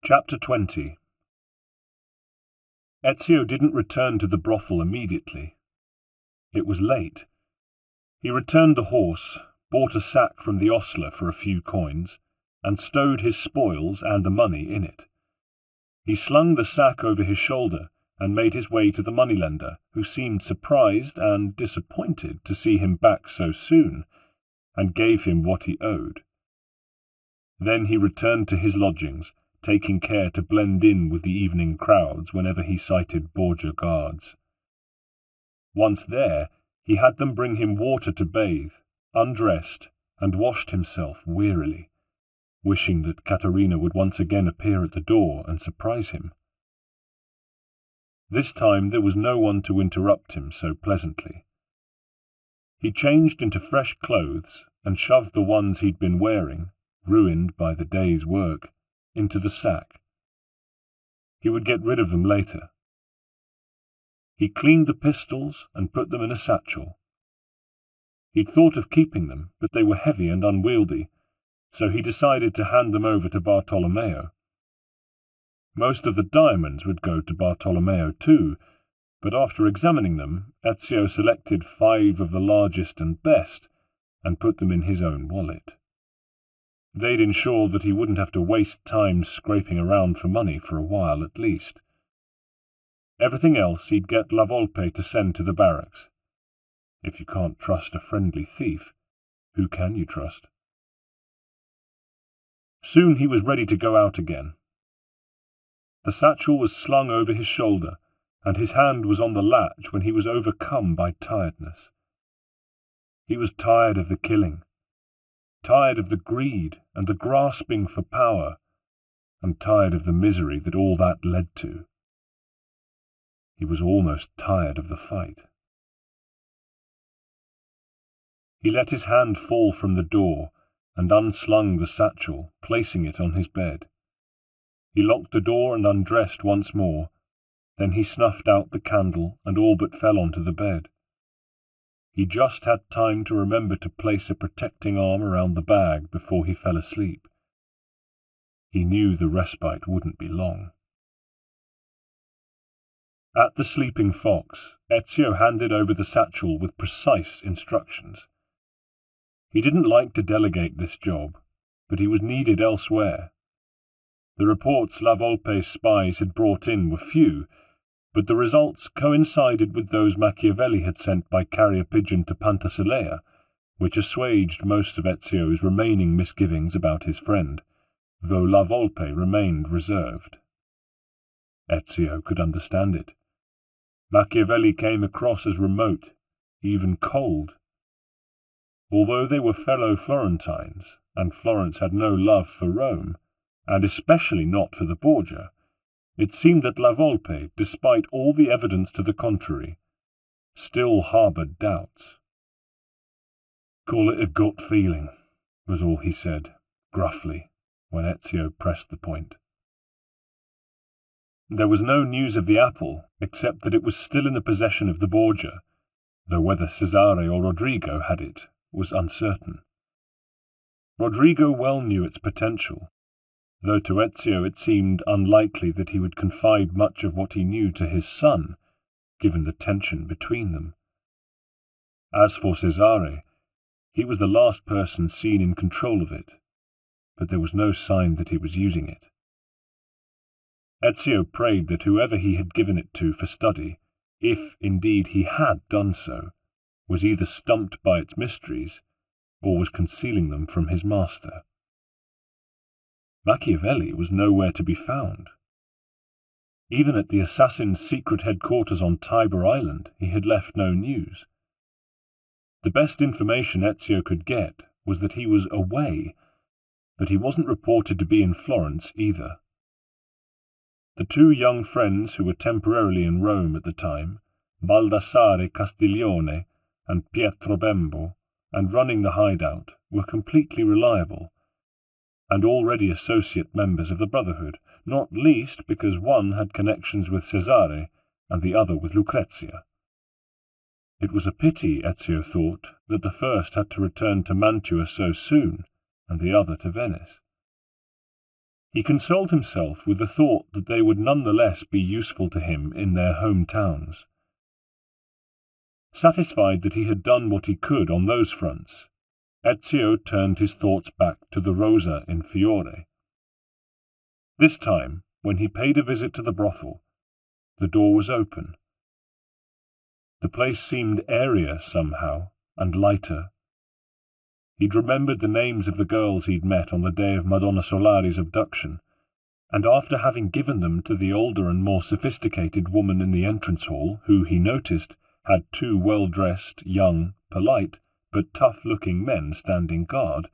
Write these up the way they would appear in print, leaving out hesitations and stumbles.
Chapter 20. Ezio didn't return to the brothel immediately. It was late. He returned the horse, bought a sack from the ostler for a few coins, and stowed his spoils and the money in it. He slung the sack over his shoulder and made his way to the moneylender, who seemed surprised and disappointed to see him back so soon, and gave him what he owed. Then he returned to his lodgings, taking care to blend in with the evening crowds whenever he sighted Borgia guards. Once there, he had them bring him water to bathe, undressed, and washed himself wearily, wishing that Caterina would once again appear at the door and surprise him. This time there was no one to interrupt him so pleasantly. He changed into fresh clothes and shoved the ones he'd been wearing, ruined by the day's work, into the sack. He would get rid of them later. He cleaned the pistols and put them in a satchel. He'd thought of keeping them, but they were heavy and unwieldy, so he decided to hand them over to Bartolomeo. Most of the diamonds would go to Bartolomeo too, but after examining them, Ezio selected 5 of the largest and best and put them in his own wallet. They'd ensure that he wouldn't have to waste time scraping around for money for a while at least. Everything else he'd get La Volpe to send to the barracks. If you can't trust a friendly thief, who can you trust? Soon he was ready to go out again. The satchel was slung over his shoulder, and his hand was on the latch when he was overcome by tiredness. He was tired of the killing, tired of the greed and the grasping for power, and tired of the misery that all that led to. He was almost tired of the fight. He let his hand fall from the door and unslung the satchel, placing it on his bed. He locked the door and undressed once more. Then he snuffed out the candle and all but fell onto the bed. He just had time to remember to place a protecting arm around the bag before he fell asleep. He knew the respite wouldn't be long. At the Sleeping Fox, Ezio handed over the satchel with precise instructions. He didn't like to delegate this job, but he was needed elsewhere. The reports La Volpe's spies had brought in were few, but the results coincided with those Machiavelli had sent by carrier pigeon to Pantasilea, which assuaged most of Ezio's remaining misgivings about his friend, though La Volpe remained reserved. Ezio could understand it. Machiavelli came across as remote, even cold. Although they were fellow Florentines, and Florence had no love for Rome, and especially not for the Borgia, it seemed that La Volpe, despite all the evidence to the contrary, still harboured doubts. "Call it a gut feeling," was all he said, gruffly, when Ezio pressed the point. There was no news of the apple, except that it was still in the possession of the Borgia, though whether Cesare or Rodrigo had it was uncertain. Rodrigo well knew its potential, though to Ezio it seemed unlikely that he would confide much of what he knew to his son, given the tension between them. As for Cesare, he was the last person seen in control of it, but there was no sign that he was using it. Ezio prayed that whoever he had given it to for study, if indeed he had done so, was either stumped by its mysteries, or was concealing them from his master. Machiavelli was nowhere to be found. Even at the assassin's secret headquarters on Tiber Island, he had left no news. The best information Ezio could get was that he was away, but he wasn't reported to be in Florence either. The 2 young friends who were temporarily in Rome at the time, Baldassare Castiglione and Pietro Bembo, and running the hideout, were completely reliable, and already associate members of the Brotherhood, not least because one had connections with Cesare and the other with Lucrezia. It was a pity, Ezio thought, that the first had to return to Mantua so soon, and the other to Venice. He consoled himself with the thought that they would nonetheless be useful to him in their hometowns. Satisfied that he had done what he could on those fronts, Ezio turned his thoughts back to the Rosa in Fiore. This time, when he paid a visit to the brothel, the door was open. The place seemed airier somehow, and lighter. He'd remembered the names of the girls he'd met on the day of Madonna Solari's abduction, and after having given them to the older and more sophisticated woman in the entrance hall, who, he noticed, had two well-dressed, young, polite, but tough-looking men standing guard,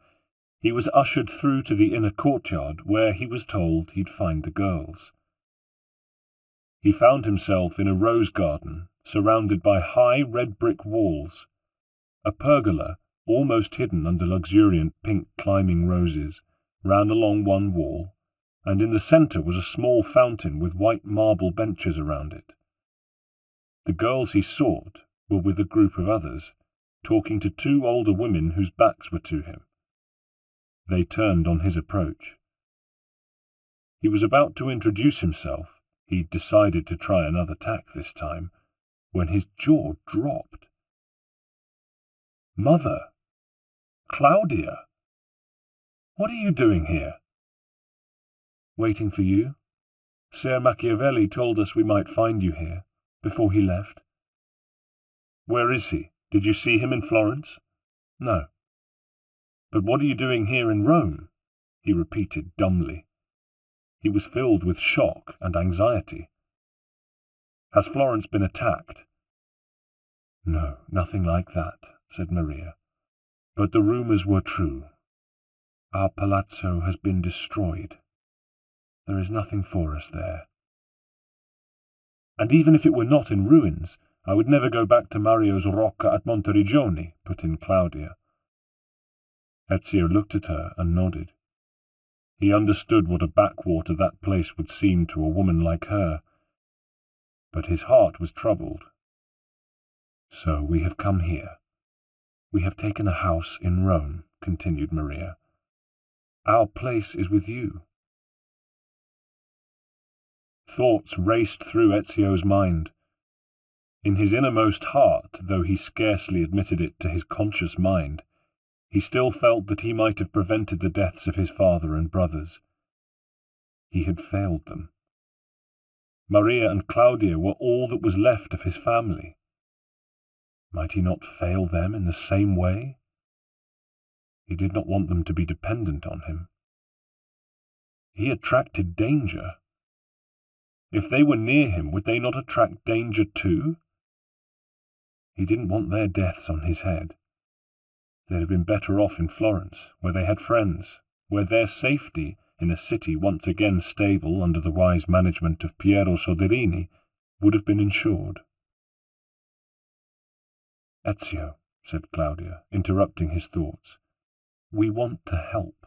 he was ushered through to the inner courtyard where he was told he'd find the girls. He found himself in a rose garden, surrounded by high red brick walls. A pergola, almost hidden under luxuriant pink climbing roses, ran along one wall, and in the centre was a small fountain with white marble benches around it. The girls he sought were with a group of others, talking to two older women whose backs were to him. They turned on his approach. He was about to introduce himself, he'd decided to try another tack this time, when his jaw dropped. "Mother! Claudia! What are you doing here?" "Waiting for you. Ser Machiavelli told us we might find you here, before he left." "Where is he? Did you see him in Florence?" "No." "But what are you doing here in Rome?" he repeated dumbly. He was filled with shock and anxiety. "Has Florence been attacked?" "No, nothing like that," said Maria. "But the rumours were true. Our palazzo has been destroyed. There is nothing for us there." "And even if it were not in ruins, I would never go back to Mario's Rocca at Monteriggioni," put in Claudia. Ezio looked at her and nodded. He understood what a backwater that place would seem to a woman like her, but his heart was troubled. "So we have come here. We have taken a house in Rome," continued Maria. "Our place is with you." Thoughts raced through Ezio's mind. In his innermost heart, though he scarcely admitted it to his conscious mind, he still felt that he might have prevented the deaths of his father and brothers. He had failed them. Maria and Claudia were all that was left of his family. Might he not fail them in the same way? He did not want them to be dependent on him. He attracted danger. If they were near him, would they not attract danger too? He didn't want their deaths on his head. They'd have been better off in Florence, where they had friends, where their safety, in a city once again stable under the wise management of Piero Soderini, would have been ensured. "Ezio," said Claudia, interrupting his thoughts, "we want to help."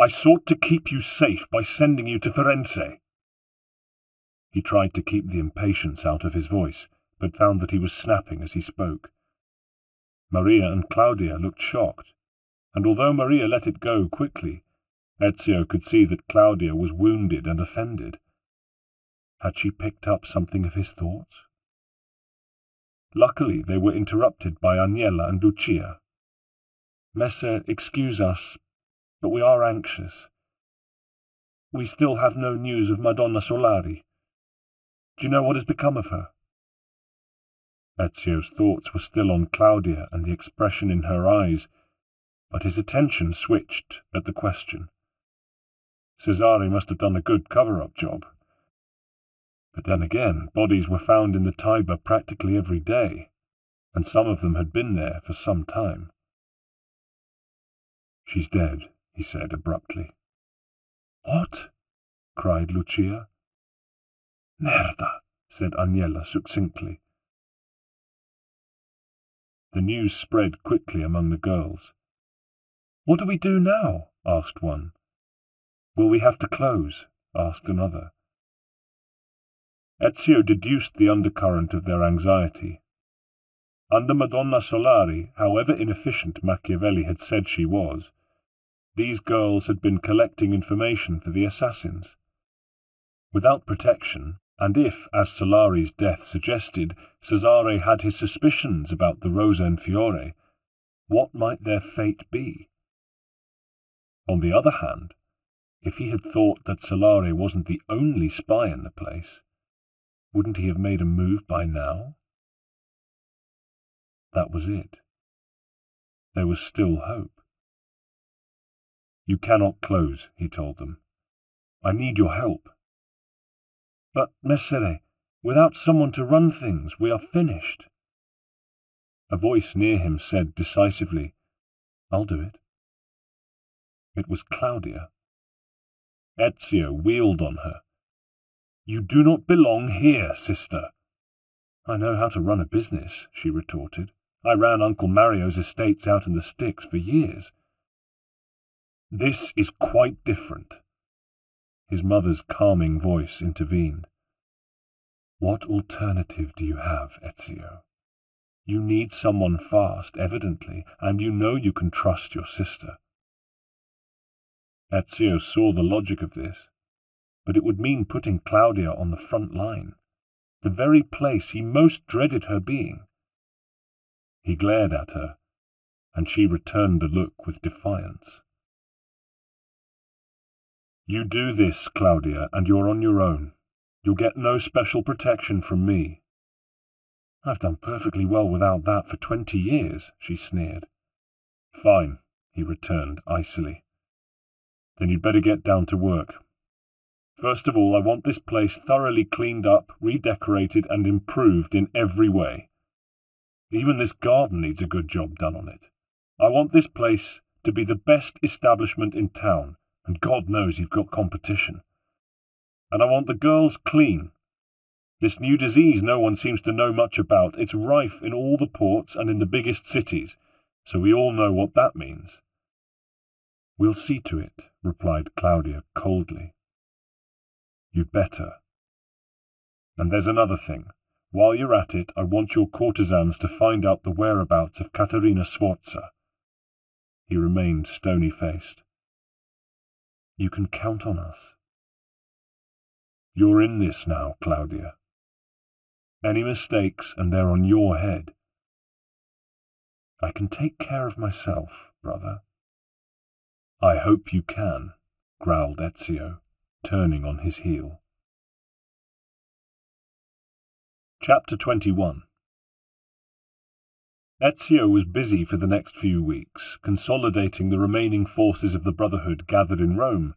"I sought to keep you safe by sending you to Firenze." He tried to keep the impatience out of his voice, but found that he was snapping as he spoke. Maria and Claudia looked shocked, and although Maria let it go quickly, Ezio could see that Claudia was wounded and offended. Had she picked up something of his thoughts? Luckily, they were interrupted by Agnella and Lucia. "Messer, excuse us, but we are anxious. We still have no news of Madonna Solari. Do you know what has become of her?" Ezio's thoughts were still on Claudia and the expression in her eyes, but his attention switched at the question. Cesare must have done a good cover-up job. But then again, bodies were found in the Tiber practically every day, and some of them had been there for some time. "She's dead," he said abruptly. "What?" cried Lucia. "Merda," said Agnella succinctly. The news spread quickly among the girls. "What do we do now?" asked one. "Will we have to close?" asked another. Ezio deduced the undercurrent of their anxiety. Under Madonna Solari, however inefficient Machiavelli had said she was, These girls had been collecting information for the assassins. Without protection, and if, as Solari's death suggested, Cesare had his suspicions about the Rosa and Fiore, what might their fate be? On the other hand, if he had thought that Solare wasn't the only spy in the place, wouldn't he have made a move by now? That was it. There was still hope. "You cannot close," he told them. "I need your help." "But, Messere, without someone to run things, we are finished." A voice near him said decisively, "I'll do it." It was Claudia. Ezio wheeled on her. "You do not belong here, sister." "I know how to run a business," she retorted. "I ran Uncle Mario's estates out in the sticks for years." "This is quite different." His mother's calming voice intervened. "What alternative do you have, Ezio? You need someone fast, evidently, and you know you can trust your sister." Ezio saw the logic of this, but it would mean putting Claudia on the front line, the very place he most dreaded her being. He glared at her, and she returned the look with defiance. "You do this, Claudia, and you're on your own. You'll get no special protection from me." "I've done perfectly well without that for 20 years, she sneered. "Fine," he returned icily. "Then you'd better get down to work. First of all, I want this place thoroughly cleaned up, redecorated, and improved in every way. Even this garden needs a good job done on it. I want this place to be the best establishment in town, and God knows you've got competition. And I want the girls clean. This new disease no one seems to know much about. It's rife in all the ports and in the biggest cities, so we all know what that means." "We'll see to it," replied Claudia coldly. "You'd better. And there's another thing. While you're at it, I want your courtesans to find out the whereabouts of Caterina Sforza." He remained stony-faced. "You can count on us." "You're in this now, Claudia. Any mistakes and they're on your head." "I can take care of myself, brother." "I hope you can," growled Ezio, turning on his heel. Chapter 21. Ezio was busy for the next few weeks, consolidating the remaining forces of the Brotherhood gathered in Rome,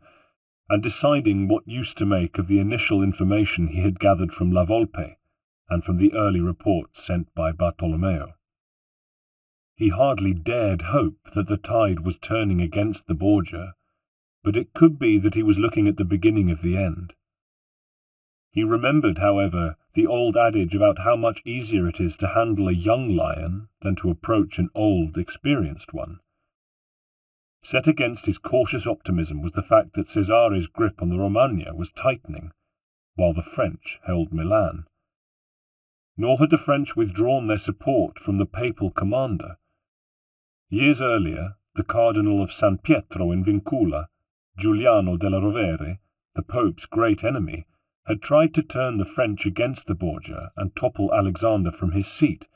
and deciding what use to make of the initial information he had gathered from La Volpe and from the early reports sent by Bartolomeo. He hardly dared hope that the tide was turning against the Borgia, but it could be that he was looking at the beginning of the end. He remembered, however, the old adage about how much easier it is to handle a young lion than to approach an old, experienced one. Set against his cautious optimism was the fact that Cesare's grip on the Romagna was tightening, while the French held Milan. Nor had the French withdrawn their support from the papal commander. Years earlier, the Cardinal of San Pietro in Vincula, Giuliano della Rovere, the Pope's great enemy, had tried to turn the French against the Borgia and topple Alexander from his seat,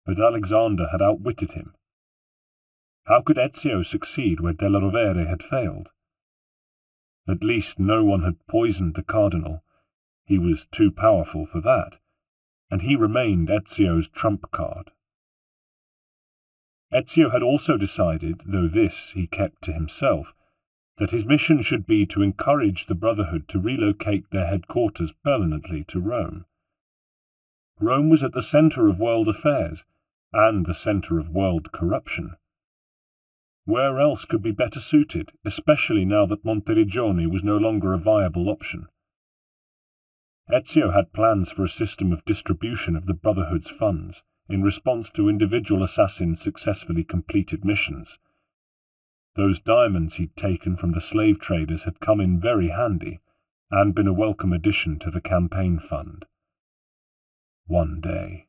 but Alexander had outwitted him. How could Ezio succeed where della Rovere had failed? At least no one had poisoned the Cardinal. He was too powerful for that, and he remained Ezio's trump card. Ezio had also decided, though this he kept to himself, that his mission should be to encourage the Brotherhood to relocate their headquarters permanently to Rome. Rome was at the centre of world affairs, and the centre of world corruption. Where else could be better suited, especially now that Monteriggioni was no longer a viable option? Ezio had plans for a system of distribution of the Brotherhood's funds, in response to individual assassins' successfully completed missions. Those diamonds he'd taken from the slave traders had come in very handy, and been a welcome addition to the campaign fund. One day.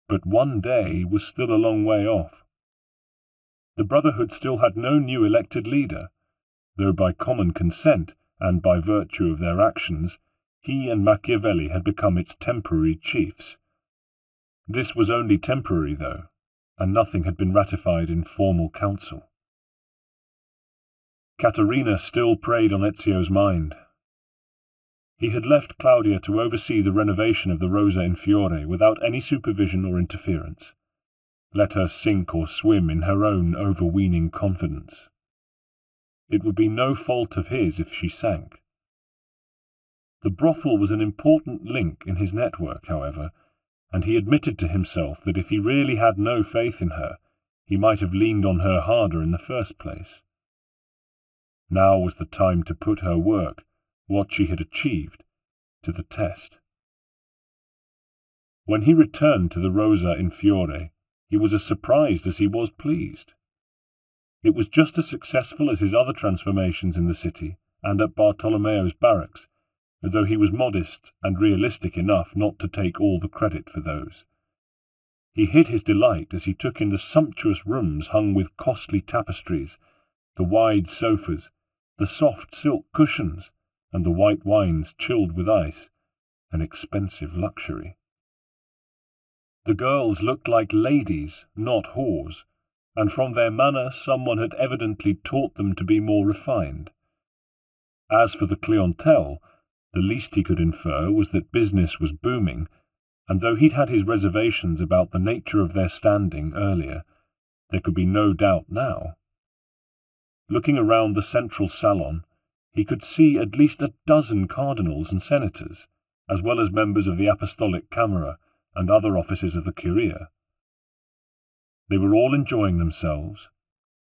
But one day was still a long way off. The Brotherhood still had no new elected leader, though by common consent and by virtue of their actions, he and Machiavelli had become its temporary chiefs. This was only temporary, though, and nothing had been ratified in formal council. Caterina still preyed on Ezio's mind. He had left Claudia to oversee the renovation of the Rosa in Fiore without any supervision or interference. Let her sink or swim in her own overweening confidence. It would be no fault of his if she sank. The brothel was an important link in his network, however, and he admitted to himself that if he really had no faith in her, he might have leaned on her harder in the first place. Now was the time to put her work, what she had achieved, to the test. When he returned to the Rosa in Fiore, he was as surprised as he was pleased. It was just as successful as his other transformations in the city and at Bartolomeo's barracks, though he was modest and realistic enough not to take all the credit for those. He hid his delight as he took in the sumptuous rooms hung with costly tapestries, the wide sofas, the soft silk cushions, and the white wines chilled with ice, an expensive luxury. The girls looked like ladies, not whores, and from their manner someone had evidently taught them to be more refined. As for the clientele, the least he could infer was that business was booming, and though he'd had his reservations about the nature of their standing earlier, there could be no doubt now. Looking around the central salon, he could see at least a dozen cardinals and senators, as well as members of the Apostolic Camera and other offices of the Curia. They were all enjoying themselves,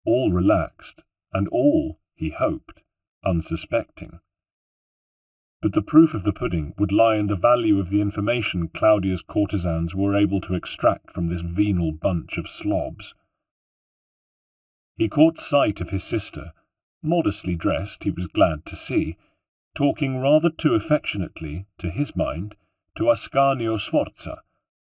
all relaxed, and all, he hoped, unsuspecting. But the proof of the pudding would lie in the value of the information Claudia's courtesans were able to extract from this venal bunch of slobs. He caught sight of his sister, modestly dressed, he was glad to see, talking rather too affectionately, to his mind, to Ascanio Sforza,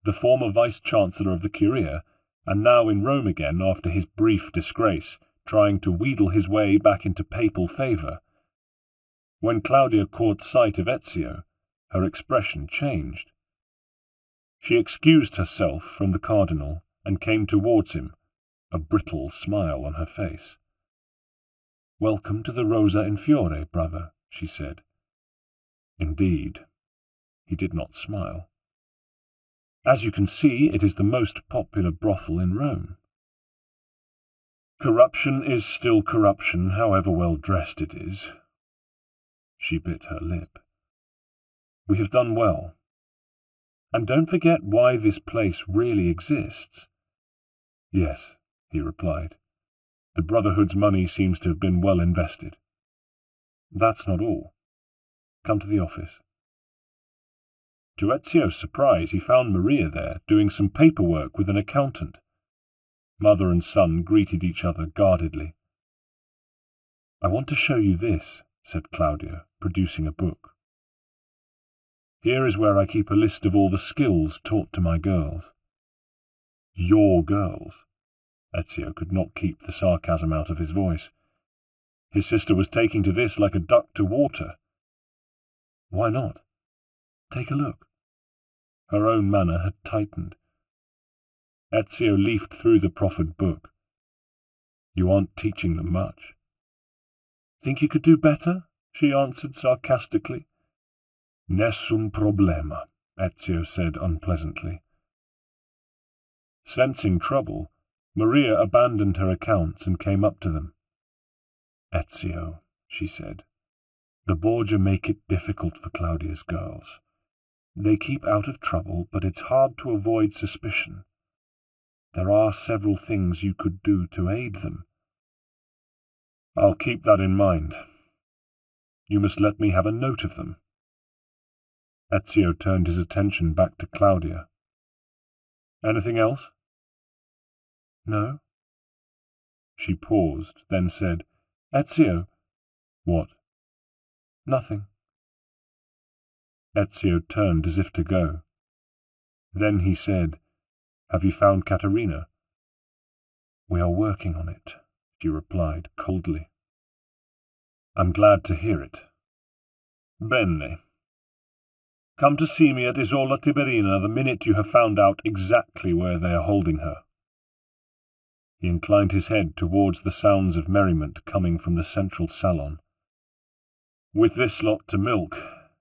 the former vice-chancellor of the Curia, and now in Rome again after his brief disgrace, trying to wheedle his way back into papal favour. When Claudia caught sight of Ezio, her expression changed. She excused herself from the cardinal and came towards him, a brittle smile on her face. "Welcome to the Rosa in Fiore, brother," she said. Indeed, he did not smile. "As you can see, it is the most popular brothel in Rome." "Corruption is still corruption, however well dressed it is." She bit her lip. "We have done well. And don't forget why this place really exists." "Yes," he replied. "The Brotherhood's money seems to have been well invested." "That's not all. Come to the office." To Ezio's surprise, he found Maria there, doing some paperwork with an accountant. Mother and son greeted each other guardedly. "I want to show you this," said Claudia, producing a book. "Here is where I keep a list of all the skills taught to my girls." "Your girls?" Ezio could not keep the sarcasm out of his voice. His sister was taking to this like a duck to water. "Why not? Take a look." Her own manner had tightened. Ezio leafed through the proffered book. "You aren't teaching them much." "Think you could do better?" she answered sarcastically. "Nessun problema," Ezio said unpleasantly. Sensing trouble, Maria abandoned her accounts and came up to them. "Ezio," she said, "the Borgia make it difficult for Claudia's girls. They keep out of trouble, but it's hard to avoid suspicion. There are several things you could do to aid them." "I'll keep that in mind. You must let me have a note of them." Ezio turned his attention back to Claudia. "Anything else?" "No." She paused, then said, "Ezio." "What?" "Nothing." Ezio turned as if to go. Then he said, "Have you found Caterina?" "We are working on it," she replied coldly. "I'm glad to hear it." "Bene. Come to see me at Isola Tiberina the minute you have found out exactly where they are holding her." He inclined his head towards the sounds of merriment coming from the central salon. "With this lot to milk,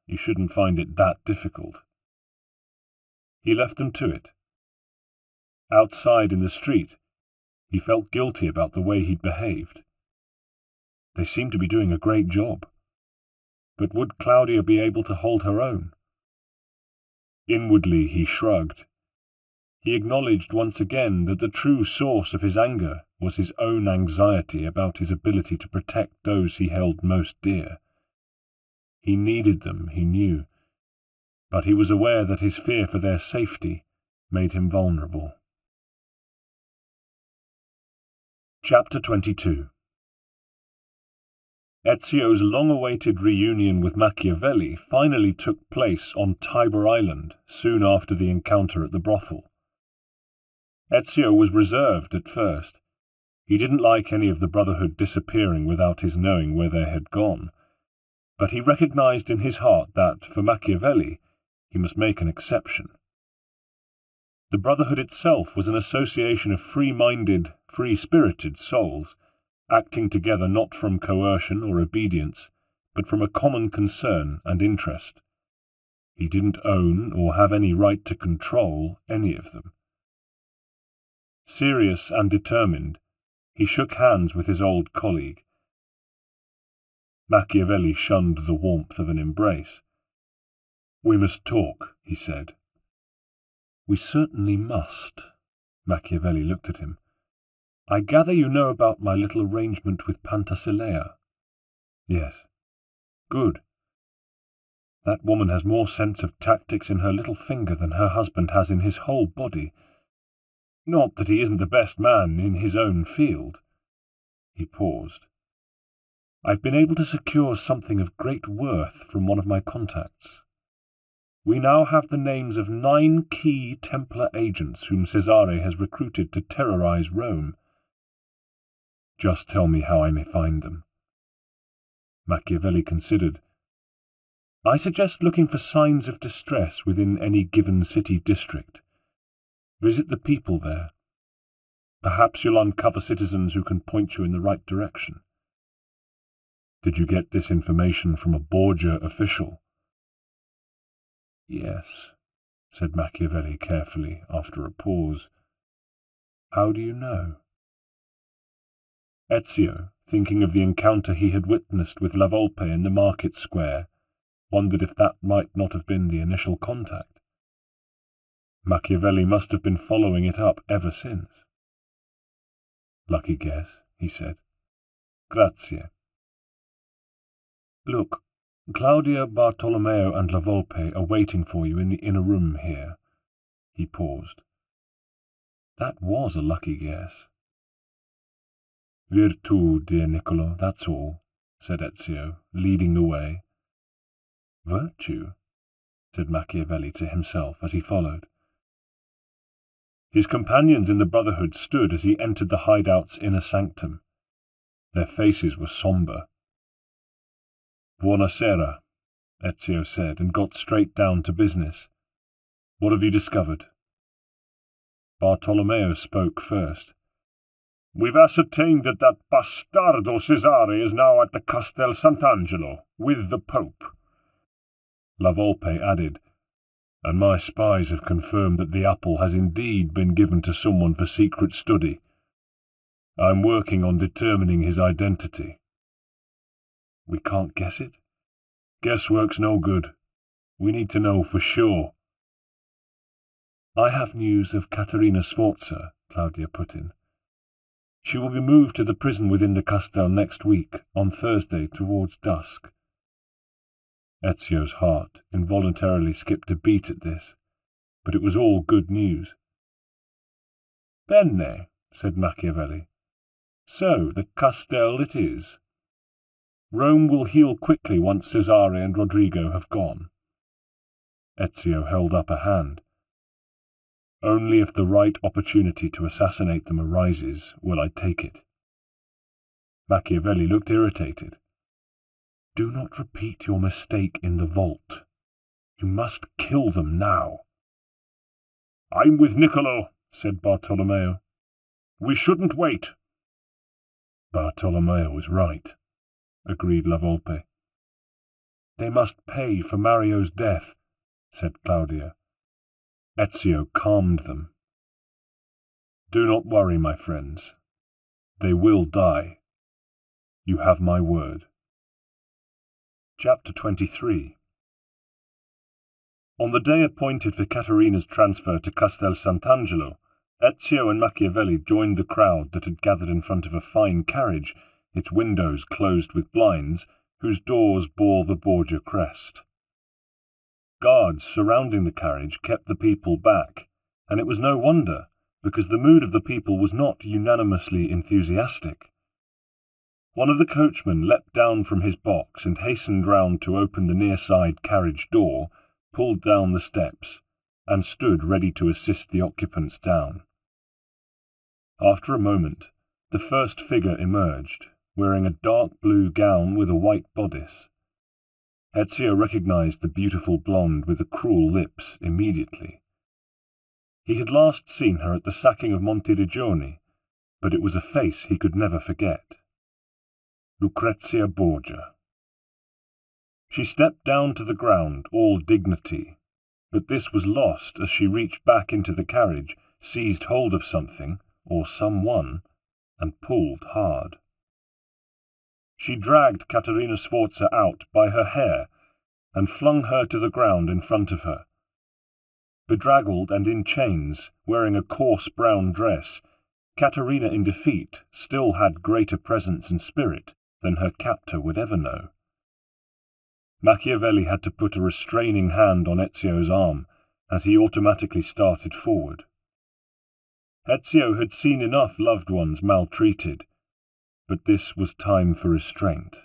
you shouldn't find it that difficult." He left them to it. Outside in the street, he felt guilty about the way he'd behaved. They seemed to be doing a great job. But would Claudia be able to hold her own? Inwardly he shrugged. He acknowledged once again that the true source of his anger was his own anxiety about his ability to protect those he held most dear. He needed them, he knew, but he was aware that his fear for their safety made him vulnerable. Chapter 22. Ezio's long-awaited reunion with Machiavelli finally took place on Tiber Island soon after the encounter at the brothel. Ezio was reserved at first. He didn't like any of the Brotherhood disappearing without his knowing where they had gone, but he recognized in his heart that, for Machiavelli, he must make an exception. The Brotherhood itself was an association of free-minded, free-spirited souls, acting together not from coercion or obedience, but from a common concern and interest. He didn't own or have any right to control any of them. Serious and determined, he shook hands with his old colleague. Machiavelli shunned the warmth of an embrace. "We must talk," he said. "We certainly must." Machiavelli looked at him. "I gather you know about my little arrangement with Pantasilea." "Yes." "Good. That woman has more sense of tactics in her little finger than her husband has in his whole body. Not that he isn't the best man in his own field." He paused. "I've been able to secure something of great worth from one of my contacts. We now have the names of 9 key Templar agents whom Cesare has recruited to terrorize Rome." "Just tell me how I may find them." Machiavelli considered. "I suggest looking for signs of distress within any given city district. Visit the people there. Perhaps you'll uncover citizens who can point you in the right direction." "Did you get this information from a Borgia official?" "Yes," said Machiavelli carefully after a pause. "How do you know?" Ezio, thinking of the encounter he had witnessed with La Volpe in the market square, wondered if that might not have been the initial contact. Machiavelli must have been following it up ever since. "Lucky guess," he said. "Grazie." "Look, Claudia, Bartolomeo, and La Volpe are waiting for you in the inner room here." He paused. "That was a lucky guess." "Virtù, dear Niccolo, that's all," said Ezio, leading the way. "Virtue?" said Machiavelli to himself as he followed. His companions in the Brotherhood stood as he entered the hideout's inner sanctum. Their faces were sombre. "Buonasera," Ezio said, and got straight down to business. "What have you discovered?" Bartolomeo spoke first. "We've ascertained that bastardo Cesare is now at the Castel Sant'Angelo, with the Pope." La Volpe added, "And my spies have confirmed that the apple has indeed been given to someone for secret study. I'm working on determining his identity." "We can't guess it?" "Guesswork's no good. We need to know for sure." "I have news of Caterina Sforza," Claudia put in. "She will be moved to the prison within the Castel next week, on Thursday towards dusk." Ezio's heart involuntarily skipped a beat at this, but it was all good news. "Bene," said Machiavelli. "So the Castel it is. Rome will heal quickly once Cesare and Rodrigo have gone." Ezio held up a hand. Only if the right opportunity to assassinate them arises will I take it. Machiavelli looked irritated. Do not repeat your mistake in the vault. You must kill them now. I'm with Niccolo, said Bartolomeo. We shouldn't wait. Bartolomeo is right, agreed La Volpe. They must pay for Mario's death, said Claudia. Ezio calmed them. Do not worry, my friends. They will die. You have my word. Chapter 23. On the day appointed for Caterina's transfer to Castel Sant'Angelo, Ezio and Machiavelli joined the crowd that had gathered in front of a fine carriage, its windows closed with blinds, whose doors bore the Borgia crest. Guards surrounding the carriage kept the people back, and it was no wonder, because the mood of the people was not unanimously enthusiastic. One of the coachmen leapt down from his box and hastened round to open the near-side carriage door, pulled down the steps, and stood ready to assist the occupants down. After a moment, the first figure emerged, wearing a dark blue gown with a white bodice. Ezio recognized the beautiful blonde with the cruel lips immediately. He had last seen her at the sacking of Monteriggioni, but it was a face he could never forget. Lucrezia Borgia. She stepped down to the ground, all dignity, but this was lost as she reached back into the carriage, seized hold of something, or someone, and pulled hard. She dragged Caterina Sforza out by her hair and flung her to the ground in front of her. Bedraggled and in chains, wearing a coarse brown dress, Caterina in defeat still had greater presence and spirit than her captor would ever know. Machiavelli had to put a restraining hand on Ezio's arm as he automatically started forward. Ezio had seen enough loved ones maltreated, but this was time for restraint.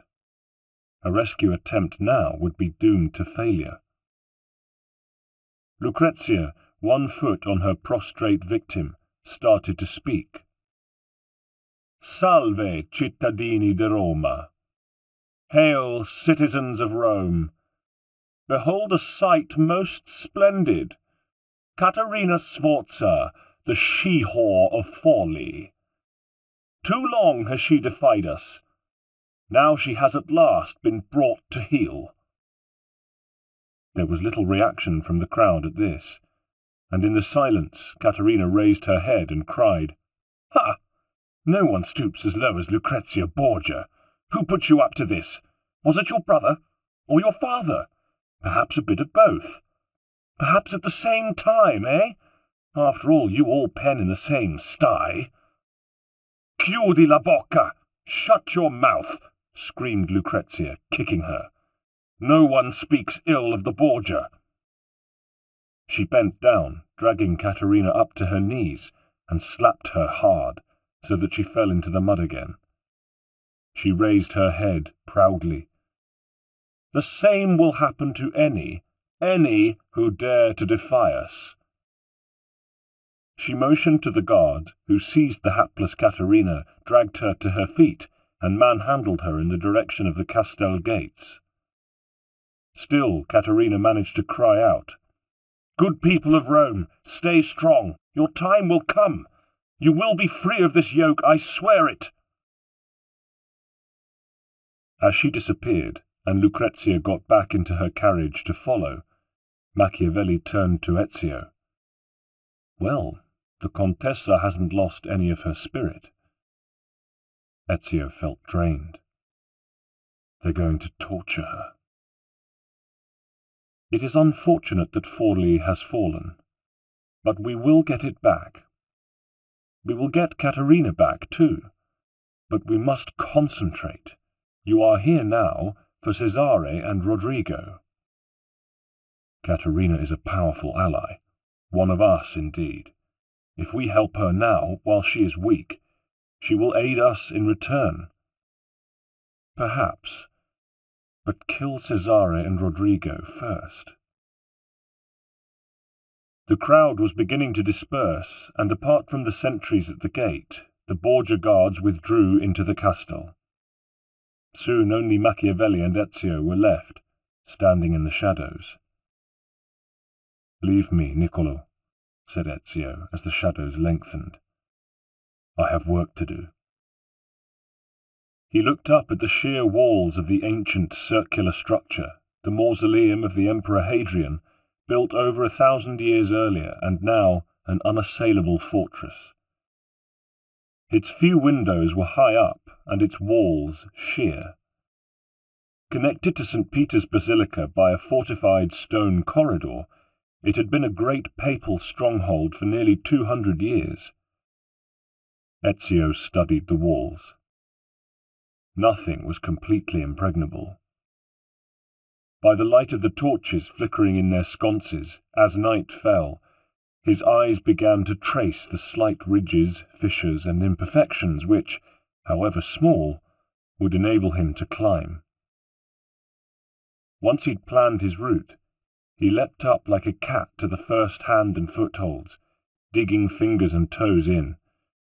A rescue attempt now would be doomed to failure. Lucrezia, one foot on her prostrate victim, started to speak. Salve, cittadini di Roma! Hail, citizens of Rome! Behold a sight most splendid! Caterina Sforza, the she-whore of Forli. Too long has she defied us. Now she has at last been brought to heel. There was little reaction from the crowd at this, and in the silence Caterina raised her head and cried, Ha! No one stoops as low as Lucrezia Borgia. Who put you up to this? Was it your brother? Or your father? Perhaps a bit of both. Perhaps at the same time, eh? After all, you all pen in the same sty. Chiudi la bocca! Shut your mouth! Screamed Lucrezia, kicking her. No one speaks ill of the Borgia. She bent down, dragging Caterina up to her knees, and slapped her hard, so that she fell into the mud again. She raised her head proudly. The same will happen to any who dare to defy us. She motioned to the guard, who seized the hapless Caterina, dragged her to her feet, and manhandled her in the direction of the Castel gates. Still, Caterina managed to cry out, Good people of Rome, stay strong. Your time will come. You will be free of this yoke, I swear it. As she disappeared, and Lucrezia got back into her carriage to follow, Machiavelli turned to Ezio. Well, the Contessa hasn't lost any of her spirit. Ezio felt drained. They're going to torture her. It is unfortunate that Forli has fallen, but we will get it back. We will get Caterina back too, but we must concentrate. You are here now for Cesare and Rodrigo. Caterina is a powerful ally, one of us indeed. If we help her now, while she is weak, she will aid us in return. Perhaps, but kill Cesare and Rodrigo first. The crowd was beginning to disperse, and apart from the sentries at the gate, the Borgia guards withdrew into the castle. Soon only Machiavelli and Ezio were left, standing in the shadows. "Leave me, Niccolo," said Ezio as the shadows lengthened. "I have work to do." He looked up at the sheer walls of the ancient circular structure, the mausoleum of the Emperor Hadrian, built over 1,000 years earlier and now an unassailable fortress. Its few windows were high up and its walls sheer. Connected to St. Peter's Basilica by a fortified stone corridor, it had been a great papal stronghold for nearly 200 years. Ezio studied the walls. Nothing was completely impregnable. By the light of the torches flickering in their sconces, as night fell, his eyes began to trace the slight ridges, fissures, and imperfections which, however small, would enable him to climb. Once he'd planned his route, he leapt up like a cat to the first hand and footholds, digging fingers and toes in,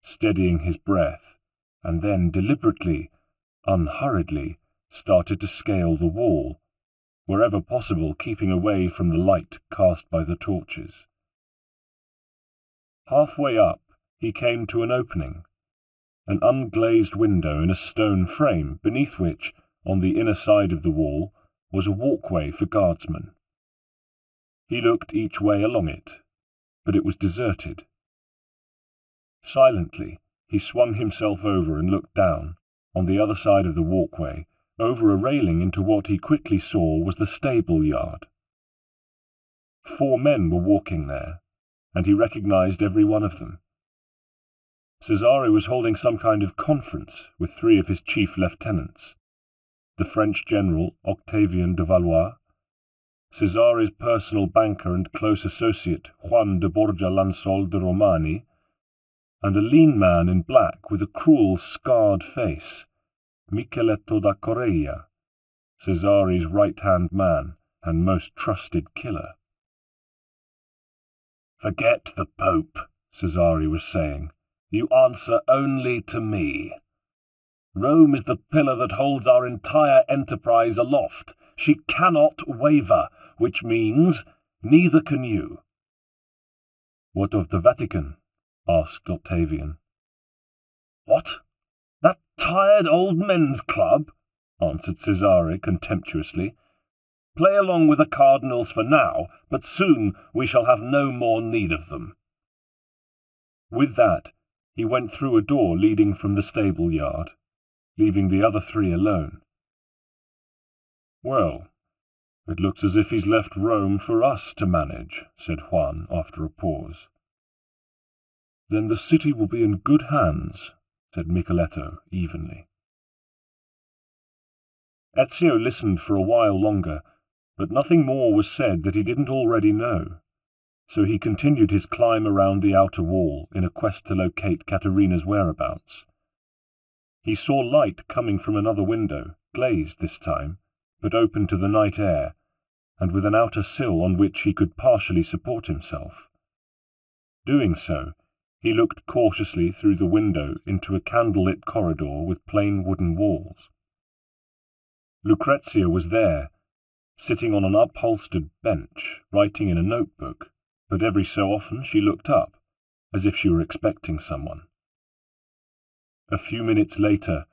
steadying his breath, and then deliberately, unhurriedly, started to scale the wall, wherever possible keeping away from the light cast by the torches. Halfway up, he came to an opening, an unglazed window in a stone frame beneath which, on the inner side of the wall, was a walkway for guardsmen. He looked each way along it, but it was deserted. Silently, he swung himself over and looked down, on the other side of the walkway, over a railing into what he quickly saw was the stable yard. 4 men were walking there, and he recognized every one of them. Cesare was holding some kind of conference with 3 of his chief lieutenants, the French general Octavien de Valois, Cesare's personal banker and close associate Juan de Borgia Lansol de Romani, and a lean man in black with a cruel, scarred face, Micheletto da Correia, Cesare's right-hand man and most trusted killer. "Forget the Pope," Cesare was saying. "You answer only to me. Rome is the pillar that holds our entire enterprise aloft. She cannot waver, which means neither can you." "What of the Vatican?" asked Octavian. "What? That tired old men's club?" answered Cesare contemptuously. "Play along with the cardinals for now, but soon we shall have no more need of them." With that, he went through a door leading from the stable yard, leaving the other 3 alone. "Well, it looks as if he's left Rome for us to manage," said Juan after a pause. "Then the city will be in good hands," said Micheletto evenly. Ezio listened for a while longer, but nothing more was said that he didn't already know, so he continued his climb around the outer wall in a quest to locate Caterina's whereabouts. He saw light coming from another window, glazed this time, but open to the night air, and with an outer sill on which he could partially support himself. Doing so, he looked cautiously through the window into a candlelit corridor with plain wooden walls. Lucrezia was there, sitting on an upholstered bench, writing in a notebook, but every so often she looked up, as if she were expecting someone. A few minutes later,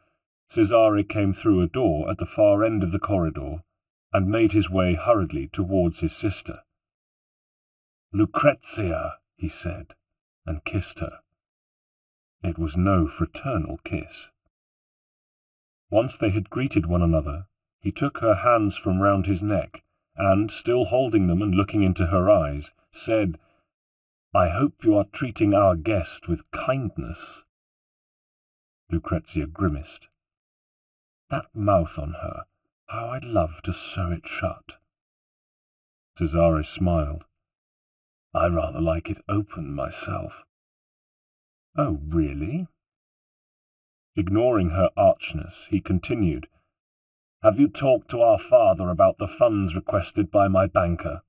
Cesare came through a door at the far end of the corridor and made his way hurriedly towards his sister. "Lucrezia," he said, and kissed her. It was no fraternal kiss. Once they had greeted one another, he took her hands from round his neck and, still holding them and looking into her eyes, said, "I hope you are treating our guest with kindness." Lucrezia grimaced. "That mouth on her, how I'd love to sew it shut." Cesare smiled. "I rather like it open myself." "Oh, really?" Ignoring her archness, he continued, "Have you talked to our father about the funds requested by my banker?"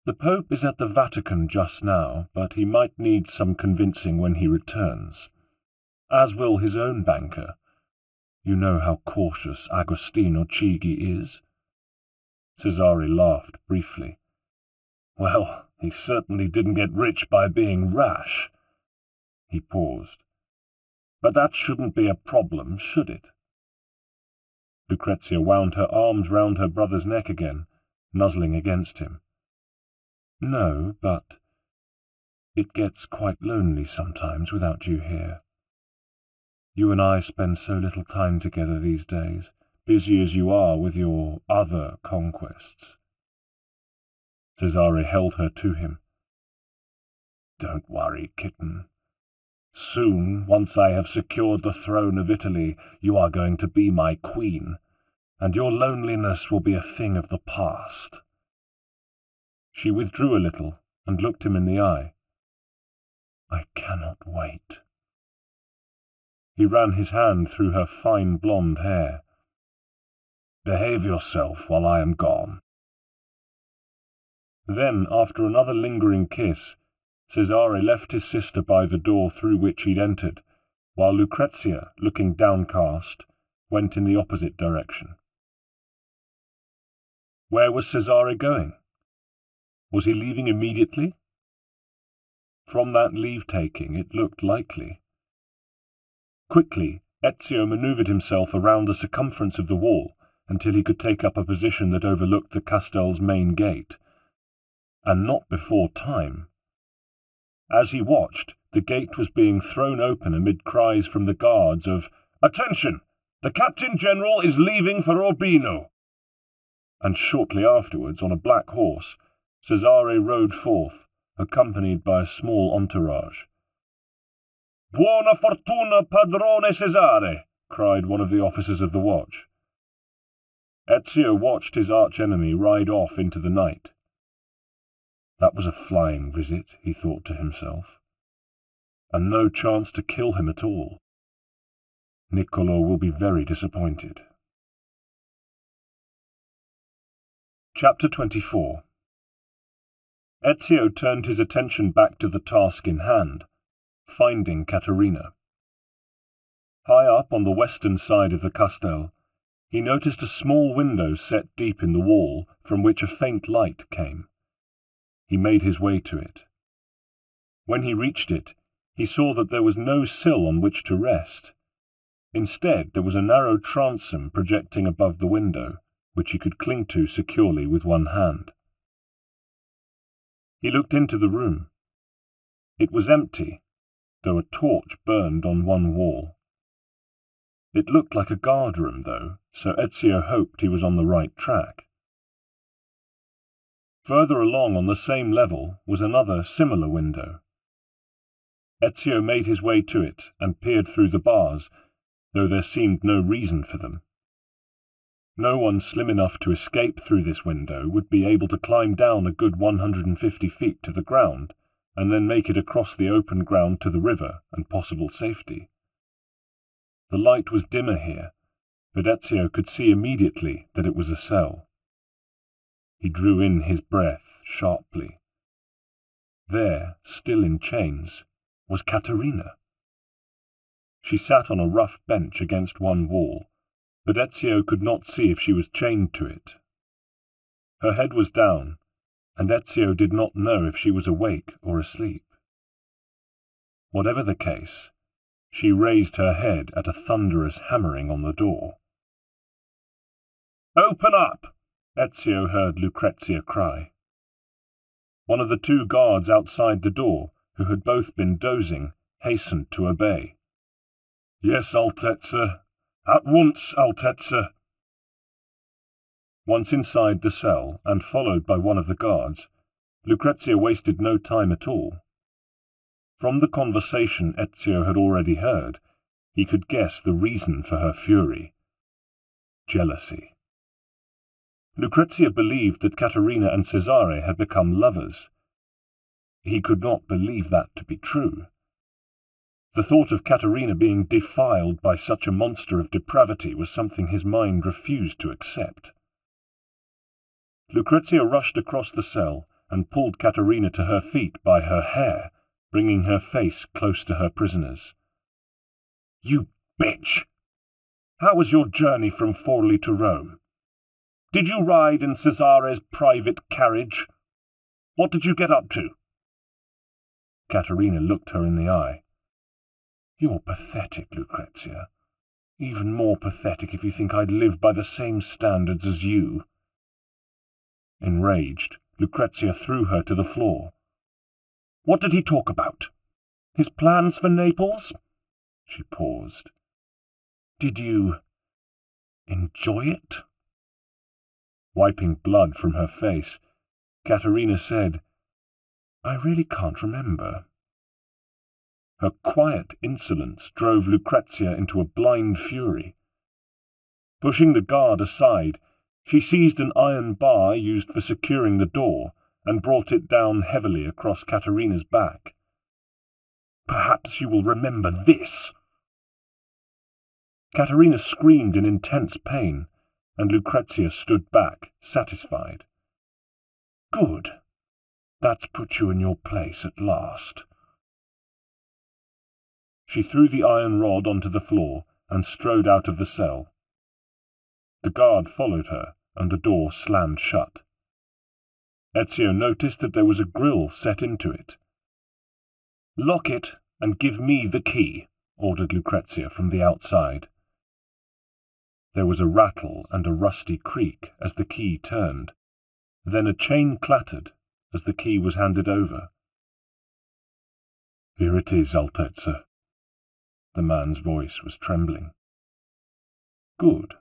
The Pope is at the Vatican just now, but he might need some convincing when he returns. As will his own banker. You know how cautious Agostino Chigi is." Cesare laughed briefly. "Well, he certainly didn't get rich by being rash." He paused. "But that shouldn't be a problem, should it?" Lucrezia wound her arms round her brother's neck again, nuzzling against him. "No, but it gets quite lonely sometimes without you here. You and I spend so little time together these days, busy as you are with your other conquests." Cesare held her to him. "Don't worry, kitten. Soon, once I have secured the throne of Italy, you are going to be my queen, and your loneliness will be a thing of the past." She withdrew a little and looked him in the eye. "I cannot wait." He ran his hand through her fine blonde hair. "Behave yourself while I am gone." Then, after another lingering kiss, Cesare left his sister by the door through which he'd entered, while Lucrezia, looking downcast, went in the opposite direction. Where was Cesare going? Was he leaving immediately? From that leave-taking, it looked likely. Quickly, Ezio manoeuvred himself around the circumference of the wall until he could take up a position that overlooked the Castell's main gate. And not before time. As he watched, the gate was being thrown open amid cries from the guards of, "Attention! The Captain General is leaving for Urbino!" And shortly afterwards, on a black horse, Cesare rode forth, accompanied by a small entourage. "Buona fortuna, Padrone Cesare!" cried one of the officers of the watch. Ezio watched his arch-enemy ride off into the night. That was a flying visit, he thought to himself, and no chance to kill him at all. Niccolò will be very disappointed. Chapter 24. Ezio turned his attention back to the task in hand, finding Caterina. High up on the western side of the Castel, he noticed a small window set deep in the wall from which a faint light came. He made his way to it. When he reached it, he saw that there was no sill on which to rest. Instead, there was a narrow transom projecting above the window, which he could cling to securely with one hand. He looked into the room. It was empty, though a torch burned on one wall. It looked like a guard-room, though, so Ezio hoped he was on the right track. Further along on the same level was another similar window. Ezio made his way to it and peered through the bars, though there seemed no reason for them. No one slim enough to escape through this window would be able to climb down a good 150 feet to the ground, and then make it across the open ground to the river and possible safety. The light was dimmer here, but Ezio could see immediately that it was a cell. He drew in his breath sharply. There, still in chains, was Caterina. She sat on a rough bench against one wall, but Ezio could not see if she was chained to it. Her head was down, and Ezio did not know if she was awake or asleep. Whatever the case, she raised her head at a thunderous hammering on the door. "Open up!" Ezio heard Lucrezia cry. One of the two guards outside the door, who had both been dozing, hastened to obey. "Yes, Altezza. At once, Altezza." Once inside the cell, and followed by one of the guards, Lucrezia wasted no time at all. From the conversation Ezio had already heard, he could guess the reason for her fury. Jealousy. Lucrezia believed that Caterina and Cesare had become lovers. He could not believe that to be true. The thought of Caterina being defiled by such a monster of depravity was something his mind refused to accept. Lucrezia rushed across the cell and pulled Caterina to her feet by her hair, bringing her face close to her prisoner's. "You bitch! How was your journey from Forli to Rome? Did you ride in Cesare's private carriage? What did you get up to?" Caterina looked her in the eye. "You're pathetic, Lucrezia. Even more pathetic if you think I'd live by the same standards as you." Enraged, Lucrezia threw her to the floor. "What did he talk about? His plans for Naples?" She paused. "Did you enjoy it?" Wiping blood from her face, Caterina said, "I really can't remember." Her quiet insolence drove Lucrezia into a blind fury. Pushing the guard aside, she seized an iron bar used for securing the door and brought it down heavily across Caterina's back. "Perhaps you will remember this." Caterina screamed in intense pain, and Lucrezia stood back, satisfied. "Good. That's put you in your place at last." She threw the iron rod onto the floor and strode out of the cell. The guard followed her, and the door slammed shut. Ezio noticed that there was a grill set into it. "Lock it and give me the key," ordered Lucrezia from the outside. There was a rattle and a rusty creak as the key turned. Then a chain clattered as the key was handed over. "Here it is, Altezza." The man's voice was trembling. "Good.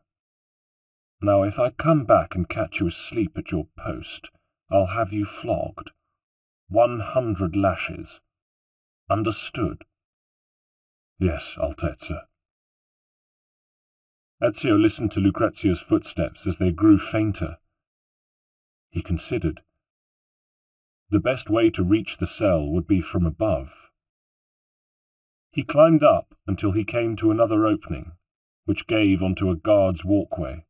Now if I come back and catch you asleep at your post, I'll have you flogged. 100 lashes. Understood?" "Yes, Altezza." Ezio listened to Lucrezia's footsteps as they grew fainter. He considered. The best way to reach the cell would be from above. He climbed up until he came to another opening, which gave onto a guard's walkway.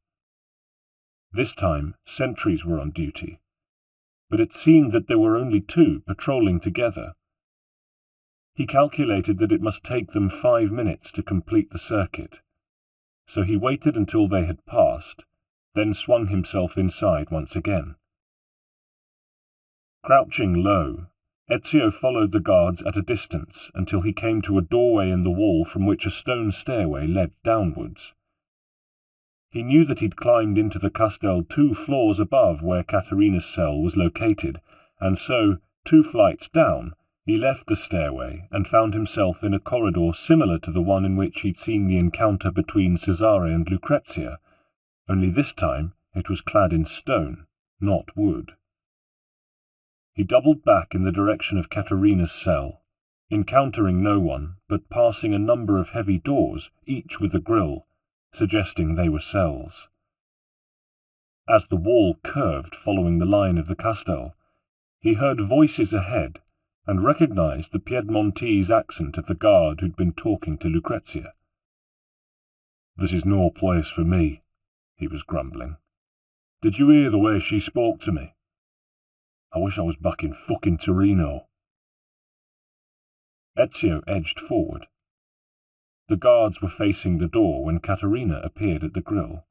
This time, sentries were on duty, but it seemed that there were only 2 patrolling together. He calculated that it must take them 5 minutes to complete the circuit, so he waited until they had passed, then swung himself inside once again. Crouching low, Ezio followed the guards at a distance until he came to a doorway in the wall from which a stone stairway led downwards. He knew that he'd climbed into the Castel 2 floors above where Caterina's cell was located, and so, 2 flights down, he left the stairway and found himself in a corridor similar to the one in which he'd seen the encounter between Cesare and Lucrezia, only this time it was clad in stone, not wood. He doubled back in the direction of Caterina's cell, encountering no one, but passing a number of heavy doors, each with a grille, suggesting they were cells. As the wall curved following the line of the Castel, he heard voices ahead and recognized the Piedmontese accent of the guard who'd been talking to Lucrezia. "This is no place for me," he was grumbling. "Did you hear the way she spoke to me? I wish I was back in fucking Torino." Ezio edged forward. The guards were facing the door when Caterina appeared at the grille.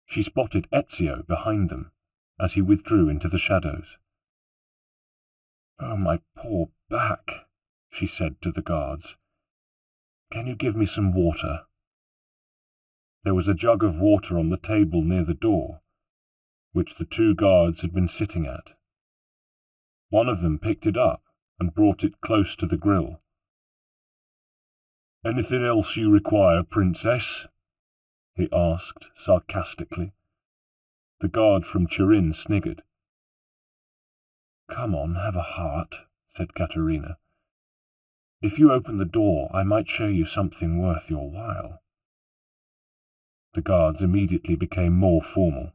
She spotted Ezio behind them as he withdrew into the shadows. "Oh, my poor back," she said to the guards. "Can you give me some water?" There was a jug of water on the table near the door, which the 2 guards had been sitting at. One of them picked it up and brought it close to the grille. "Anything else you require, Princess?" he asked sarcastically. The guard from Turin sniggered. "Come on, have a heart," said Caterina. "If you open the door, I might show you something worth your while." The guards immediately became more formal.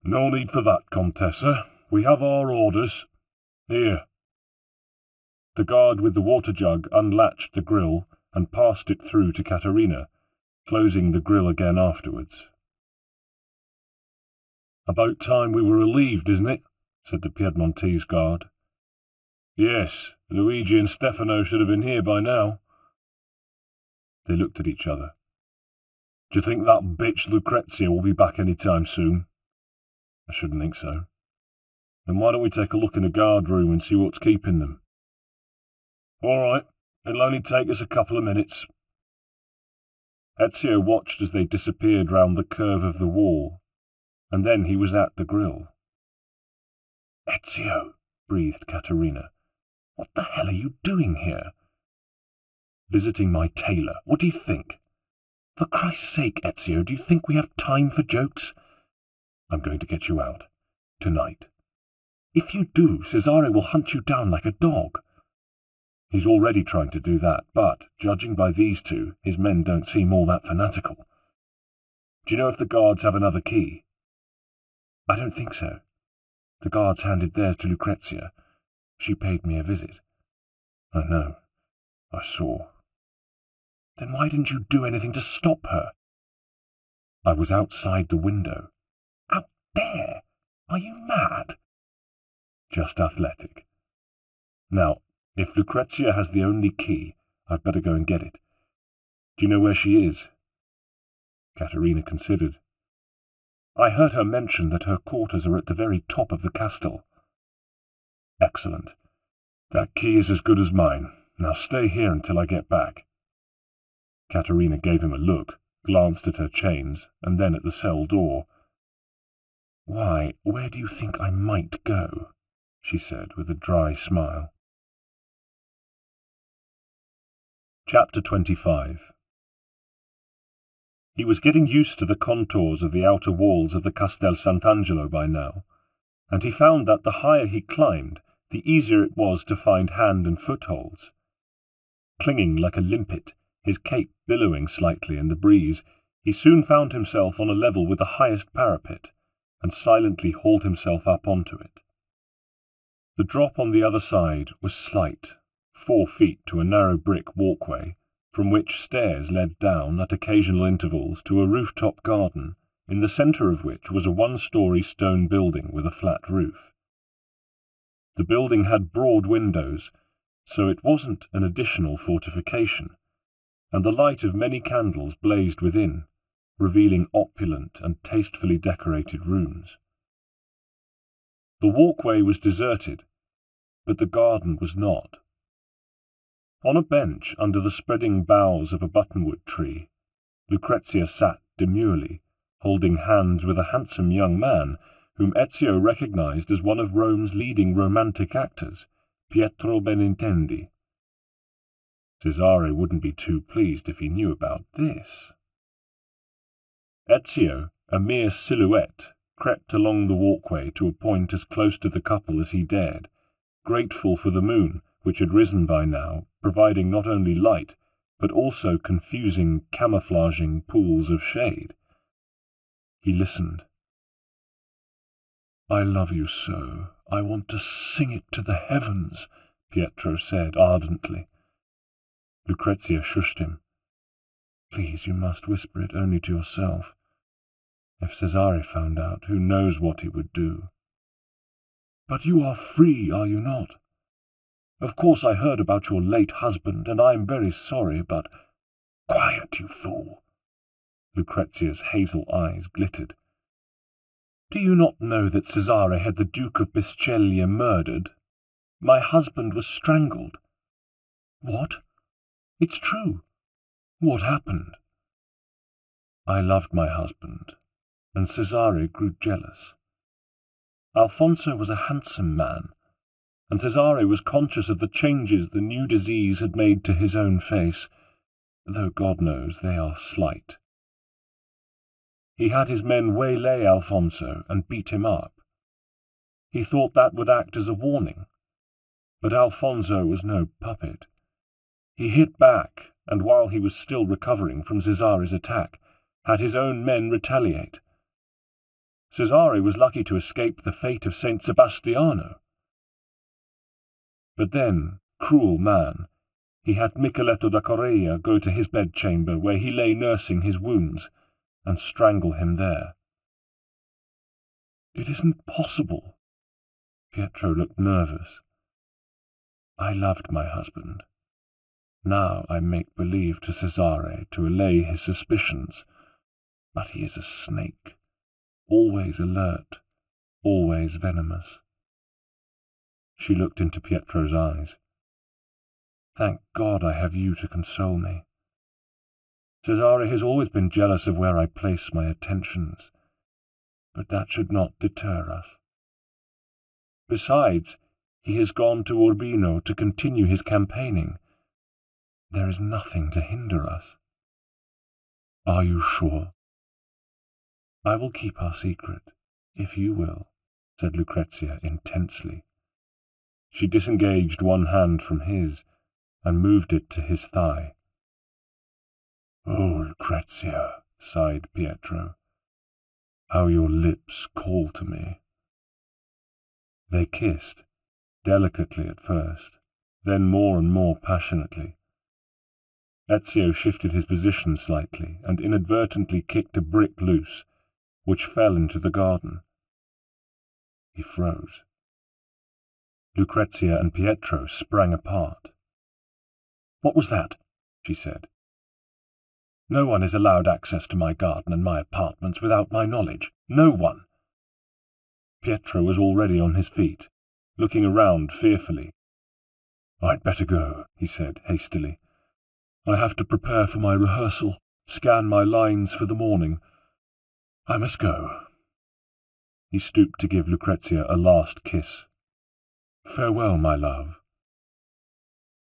"No need for that, Contessa. We have our orders. Here." The guard with the water jug unlatched the grille and passed it through to Caterina, closing the grille again afterwards. About time we were relieved, isn't it? Said the Piedmontese guard. Yes, Luigi and Stefano should have been here by now. They looked at each other. Do you think that bitch Lucrezia will be back any time soon? I shouldn't think so. Then why don't we take a look in the guard room and see what's keeping them? All right, it'll only take us a couple of minutes. Ezio watched as they disappeared round the curve of the wall, and then he was at the grill. Ezio, breathed Caterina. What the hell are you doing here? Visiting my tailor. What do you think? For Christ's sake, Ezio, do you think we have time for jokes? I'm going to get you out. Tonight. If you do, Cesare will hunt you down like a dog. He's already trying to do that, but, judging by these two, his men don't seem all that fanatical. Do you know if the guards have another key? I don't think so. The guards handed theirs to Lucrezia. She paid me a visit. I know. I saw. Then why didn't you do anything to stop her? I was outside the window. Out there? Are you mad? Just athletic. Now, if Lucrezia has the only key, I'd better go and get it. Do you know where she is? Caterina considered. I heard her mention that her quarters are at the very top of the castle. Excellent. That key is as good as mine. Now stay here until I get back. Caterina gave him a look, glanced at her chains, and then at the cell door. Why, where do you think I might go? She said with a dry smile. Chapter 25. He was getting used to the contours of the outer walls of the Castel Sant'Angelo by now, and he found that the higher he climbed, the easier it was to find hand and footholds. Clinging like a limpet, his cape billowing slightly in the breeze, he soon found himself on a level with the highest parapet, and silently hauled himself up onto it. The drop on the other side was slight, 4 feet to a narrow brick walkway, from which stairs led down at occasional intervals to a rooftop garden, in the centre of which was a 1-story stone building with a flat roof. The building had broad windows, so it wasn't an additional fortification, and the light of many candles blazed within, revealing opulent and tastefully decorated rooms. The walkway was deserted, but the garden was not. On a bench under the spreading boughs of a buttonwood tree, Lucrezia sat demurely, holding hands with a handsome young man whom Ezio recognized as one of Rome's leading romantic actors, Pietro Benintendi. Cesare wouldn't be too pleased if he knew about this. Ezio, a mere silhouette, crept along the walkway to a point as close to the couple as he dared, grateful for the moon, which had risen by now, providing not only light, but also confusing, camouflaging pools of shade. He listened. I love you so. I want to sing it to the heavens, Pietro said ardently. Lucrezia shushed him. Please, you must whisper it only to yourself. If Cesare found out, who knows what he would do. But you are free, are you not? Of course I heard about your late husband, and I am very sorry, but— Quiet, you fool! Lucrezia's hazel eyes glittered. Do you not know that Cesare had the Duke of Bisceglie murdered? My husband was strangled. What? It's true. What happened? I loved my husband, and Cesare grew jealous. Alfonso was a handsome man, and Cesare was conscious of the changes the new disease had made to his own face, though God knows they are slight. He had his men waylay Alfonso and beat him up. He thought that would act as a warning, but Alfonso was no puppet. He hit back, and while he was still recovering from Cesare's attack, had his own men retaliate. Cesare was lucky to escape the fate of Saint Sebastiano. But then, cruel man, he had Micheletto da Correia go to his bedchamber where he lay nursing his wounds, and strangle him there. It isn't possible. Pietro looked nervous. I loved my husband. Now I make believe to Cesare to allay his suspicions, but he is a snake, always alert, always venomous. She looked into Pietro's eyes. Thank God I have you to console me. Cesare has always been jealous of where I place my attentions, but that should not deter us. Besides, he has gone to Urbino to continue his campaigning. There is nothing to hinder us. Are you sure? I will keep our secret, if you will, said Lucrezia intensely. She disengaged one hand from his and moved it to his thigh. Oh, Lucrezia, sighed Pietro, how your lips call to me. They kissed, delicately at first, then more and more passionately. Ezio shifted his position slightly and inadvertently kicked a brick loose, which fell into the garden. He froze. Lucrezia and Pietro sprang apart. What was that? She said. No one is allowed access to my garden and my apartments without my knowledge. No one. Pietro was already on his feet, looking around fearfully. I'd better go, he said hastily. I have to prepare for my rehearsal, scan my lines for the morning. I must go. He stooped to give Lucrezia a last kiss. Farewell, my love.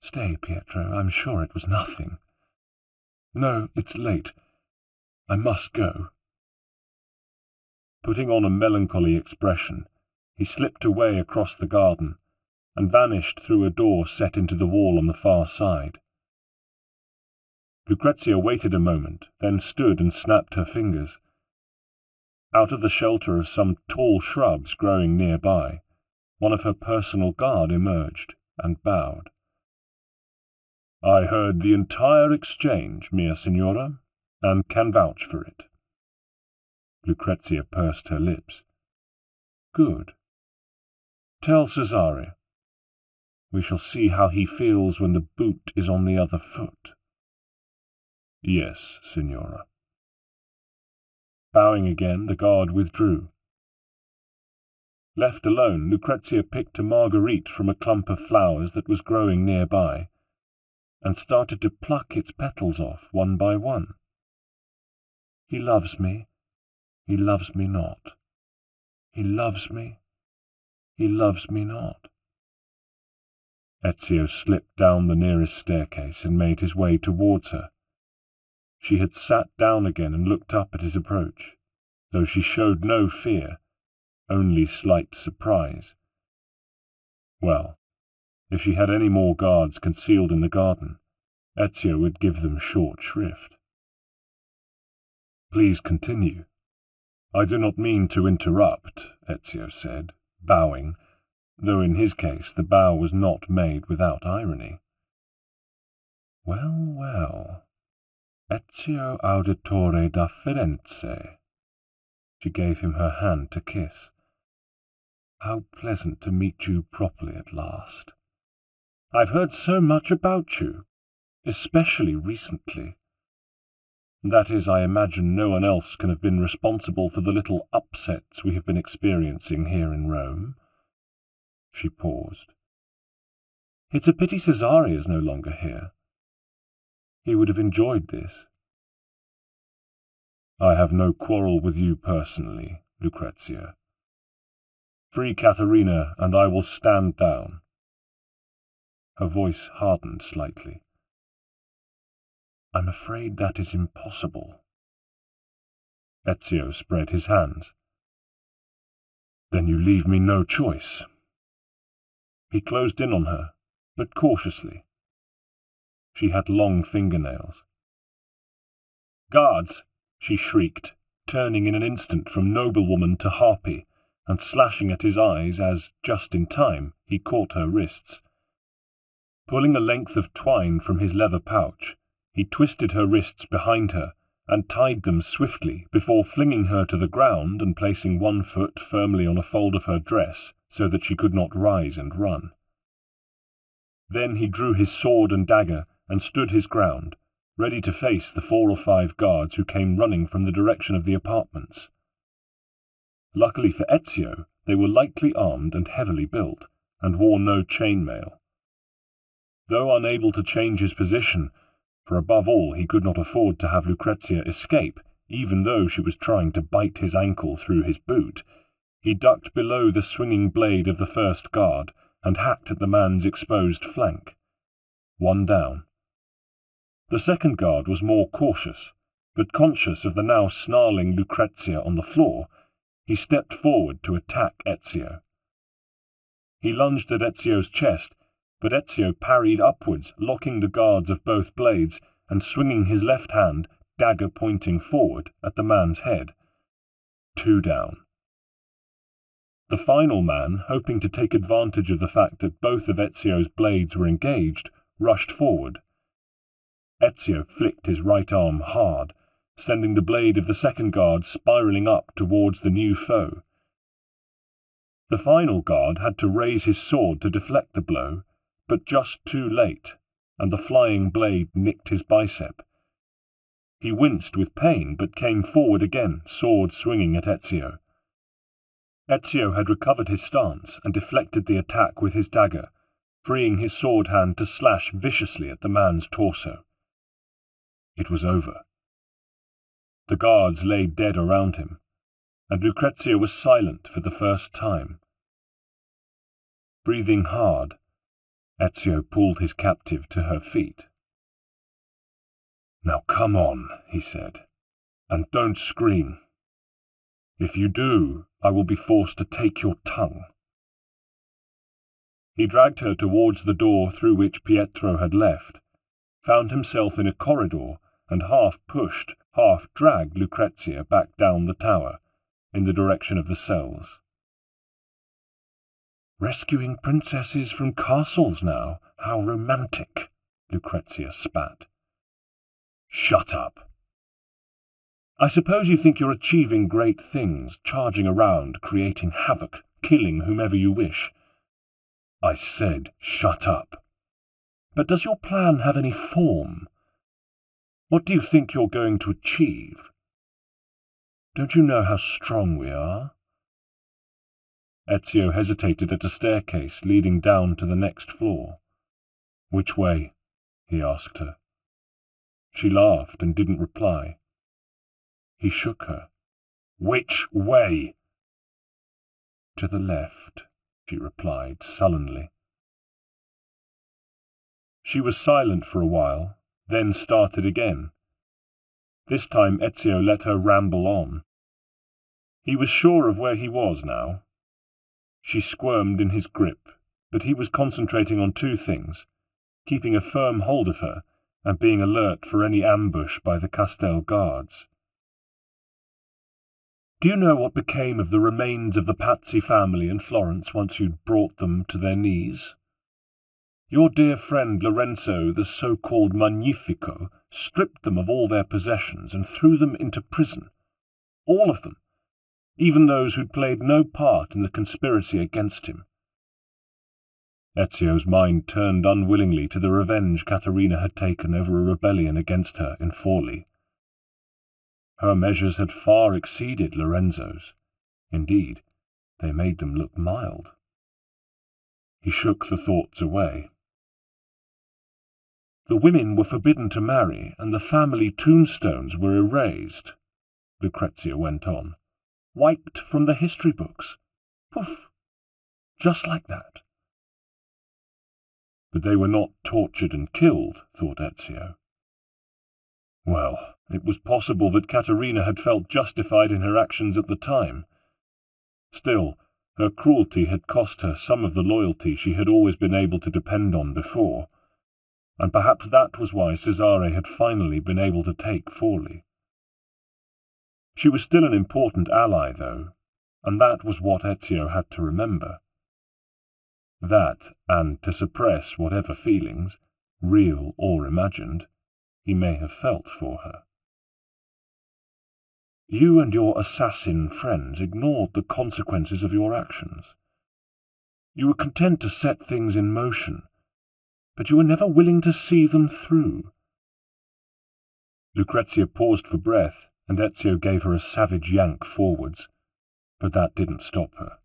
Stay, Pietro, I'm sure it was nothing. No, it's late. I must go. Putting on a melancholy expression, he slipped away across the garden and vanished through a door set into the wall on the far side. Lucrezia waited a moment, then stood and snapped her fingers. Out of the shelter of some tall shrubs growing nearby, one of her personal guard emerged and bowed. I heard the entire exchange, mia signora, and can vouch for it. Lucrezia pursed her lips. Good. Tell Cesare. We shall see how he feels when the boot is on the other foot. Yes, signora. Bowing again, the guard withdrew. Left alone, Lucrezia picked a marguerite from a clump of flowers that was growing nearby, and started to pluck its petals off one by one. He loves me not. He loves me not. Ezio slipped down the nearest staircase and made his way towards her. She had sat down again and looked up at his approach, though she showed no fear, only slight surprise. Well, if she had any more guards concealed in the garden, Ezio would give them short shrift. Please continue. I do not mean to interrupt, Ezio said, bowing, though in his case the bow was not made without irony. Well, well. Ezio Auditore da Firenze. She gave him her hand to kiss. How pleasant to meet you properly at last. I've heard so much about you, especially recently. That is, I imagine no one else can have been responsible for the little upsets we have been experiencing here in Rome. She paused. It's a pity Cesare is no longer here. He would have enjoyed this. I have no quarrel with you personally, Lucrezia. Free Caterina, and I will stand down. Her voice hardened slightly. I'm afraid that is impossible. Ezio spread his hands. Then you leave me no choice. He closed in on her, but cautiously. She had long fingernails. Guards! She shrieked, turning in an instant from noblewoman to harpy, and slashing at his eyes as, just in time, he caught her wrists. Pulling a length of twine from his leather pouch, he twisted her wrists behind her and tied them swiftly before flinging her to the ground and placing one foot firmly on a fold of her dress so that she could not rise and run. Then he drew his sword and dagger and stood his ground, ready to face the 4 or 5 guards who came running from the direction of the apartments. Luckily for Ezio, they were lightly armed and heavily built, and wore no chainmail. Though unable to change his position, for above all he could not afford to have Lucrezia escape, even though she was trying to bite his ankle through his boot, he ducked below the swinging blade of the first guard and hacked at the man's exposed flank. 1 down. The second guard was more cautious, but conscious of the now snarling Lucrezia on the floor, he stepped forward to attack Ezio. He lunged at Ezio's chest, but Ezio parried upwards, locking the guards of both blades and swinging his left hand, dagger pointing forward, at the man's head. 2 down. The final man, hoping to take advantage of the fact that both of Ezio's blades were engaged, rushed forward. Ezio flicked his right arm hard, sending the blade of the second guard spiralling up towards the new foe. The final guard had to raise his sword to deflect the blow, but just too late, and the flying blade nicked his bicep. He winced with pain, but came forward again, sword swinging at Ezio. Ezio had recovered his stance and deflected the attack with his dagger, freeing his sword hand to slash viciously at the man's torso. It was over. The guards lay dead around him, and Lucrezia was silent for the first time. Breathing hard, Ezio pulled his captive to her feet. "Now come on," he said, "and don't scream. If you do, I will be forced to take your tongue." He dragged her towards the door through which Pietro had left, found himself in a corridor, and half pushed, half dragged Lucrezia back down the tower, in the direction of the cells. "Rescuing princesses from castles now, how romantic," Lucrezia spat. "Shut up. I suppose you think you're achieving great things, charging around, creating havoc, killing whomever you wish. I said shut up. But does your plan have any form? What do you think you're going to achieve? Don't you know how strong we are?" Ezio hesitated at a staircase leading down to the next floor. "Which way?" he asked her. She laughed and didn't reply. He shook her. "Which way?" "To the left," she replied sullenly. She was silent for a while, then started again. This time Ezio let her ramble on. He was sure of where he was now. She squirmed in his grip, but he was concentrating on 2 things, keeping a firm hold of her and being alert for any ambush by the Castel guards. "Do you know what became of the remains of the Pazzi family in Florence once you'd brought them to their knees? Your dear friend Lorenzo, the so-called Magnifico, stripped them of all their possessions and threw them into prison. All of them, even those who'd played no part in the conspiracy against him." Ezio's mind turned unwillingly to the revenge Caterina had taken over a rebellion against her in Forli. Her measures had far exceeded Lorenzo's. Indeed, they made them look mild. He shook the thoughts away. "The women were forbidden to marry, and the family tombstones were erased," Lucrezia went on. "Wiped from the history books. Poof! Just like that." But they were not tortured and killed, thought Ezio. Well, it was possible that Caterina had felt justified in her actions at the time. Still, her cruelty had cost her some of the loyalty she had always been able to depend on before, and perhaps that was why Cesare had finally been able to take Forli. She was still an important ally, though, and that was what Ezio had to remember. That, and to suppress whatever feelings, real or imagined, he may have felt for her. You and your assassin friends ignored the consequences of your actions. You were content to set things in motion, but you were never willing to see them through. Lucrezia paused for breath, and Ezio gave her a savage yank forwards, but that didn't stop her.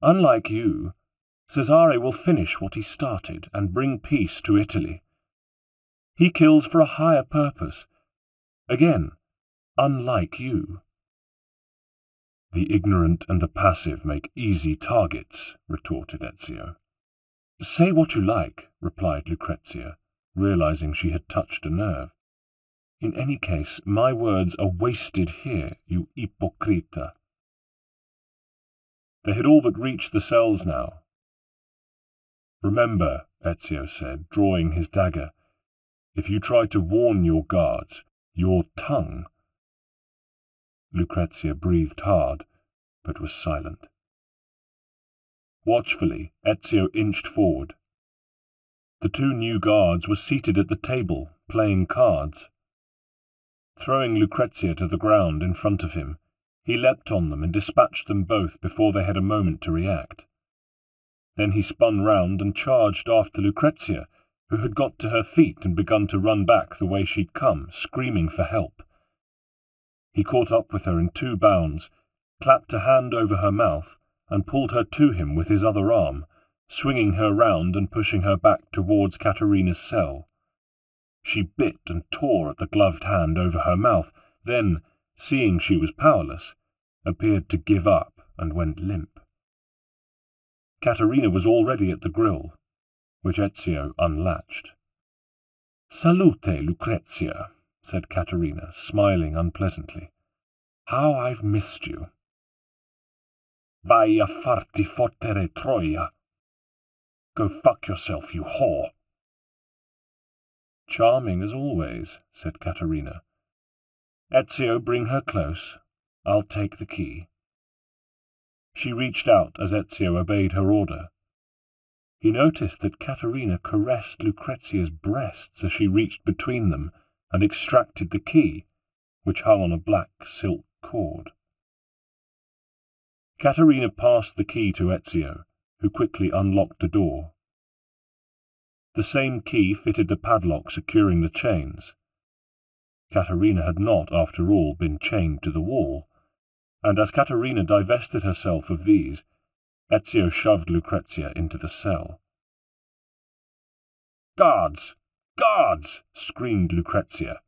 Unlike you, Cesare will finish what he started and bring peace to Italy. He kills for a higher purpose. Again, unlike you. The ignorant and the passive make easy targets, retorted Ezio. Say what you like, replied Lucrezia, realizing she had touched a nerve. In any case, my words are wasted here, you ipocrita. They had all but reached the cells now. Remember, Ezio said, drawing his dagger, if you try to warn your guards, your tongue. Lucrezia breathed hard, but was silent. Watchfully, Ezio inched forward. The two new guards were seated at the table, playing cards. Throwing Lucrezia to the ground in front of him, he leapt on them and dispatched them both before they had a moment to react. Then he spun round and charged after Lucrezia, who had got to her feet and begun to run back the way she'd come, screaming for help. He caught up with her in 2 bounds, clapped a hand over her mouth, and pulled her to him with his other arm, swinging her round and pushing her back towards Caterina's cell. She bit and tore at the gloved hand over her mouth, then, seeing she was powerless, appeared to give up and went limp. Caterina was already at the grill, which Ezio unlatched. "Salute, Lucrezia," said Caterina, smiling unpleasantly. "How I've missed you." "Vai a farti fottere troia." "Go fuck yourself, you whore." "Charming as always," said Caterina. "Ezio, bring her close. I'll take the key." She reached out as Ezio obeyed her order. He noticed that Caterina caressed Lucrezia's breasts as she reached between them and extracted the key, which hung on a black silk cord. Caterina passed the key to Ezio, who quickly unlocked the door. The same key fitted the padlock securing the chains. Caterina had not, after all, been chained to the wall, and as Caterina divested herself of these, Ezio shoved Lucrezia into the cell. "Guards! Guards!" screamed Lucrezia.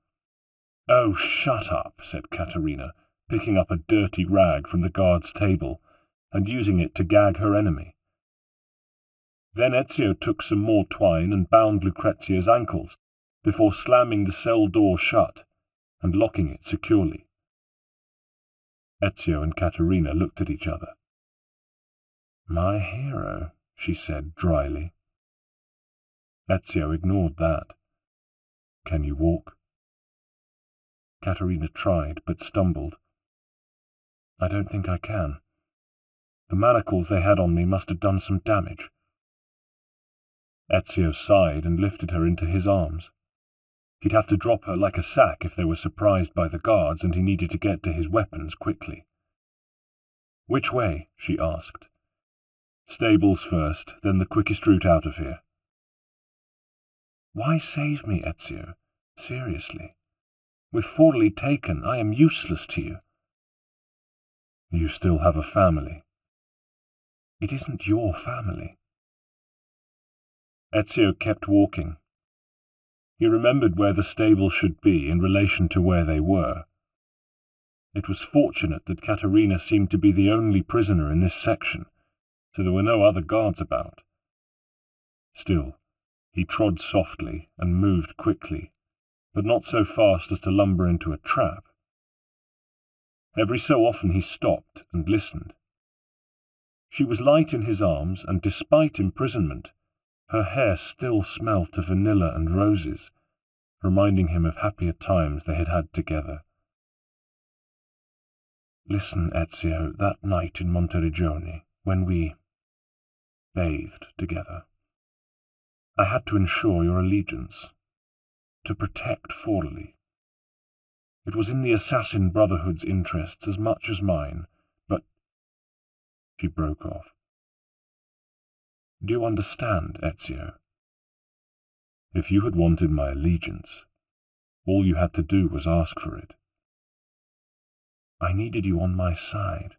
"Oh, shut up," said Caterina, picking up a dirty rag from the guard's table and using it to gag her enemy. Then Ezio took some more twine and bound Lucrezia's ankles, before slamming the cell door shut and locking it securely. Ezio and Caterina looked at each other. "My hero," she said dryly. Ezio ignored that. "Can you walk?" Caterina tried, but stumbled. "I don't think I can. The manacles they had on me must have done some damage." Ezio sighed and lifted her into his arms. He'd have to drop her like a sack if they were surprised by the guards, and he needed to get to his weapons quickly. "Which way?" she asked. "Stables first, then the quickest route out of here." "Why save me, Ezio? Seriously. With Forli taken, I am useless to you." "You still have a family." "It isn't your family." Ezio kept walking. He remembered where the stable should be in relation to where they were. It was fortunate that Caterina seemed to be the only prisoner in this section, so there were no other guards about. Still, he trod softly and moved quickly, but not so fast as to lumber into a trap. Every so often he stopped and listened. She was light in his arms, and despite imprisonment, her hair still smelt of vanilla and roses, reminding him of happier times they had had together. "Listen, Ezio, that night in Monteriggioni, when we bathed together, I had to ensure your allegiance, to protect Forli. It was in the Assassin Brotherhood's interests as much as mine, but—" She broke off. "Do you understand, Ezio? If you had wanted my allegiance, all you had to do was ask for it. I needed you on my side.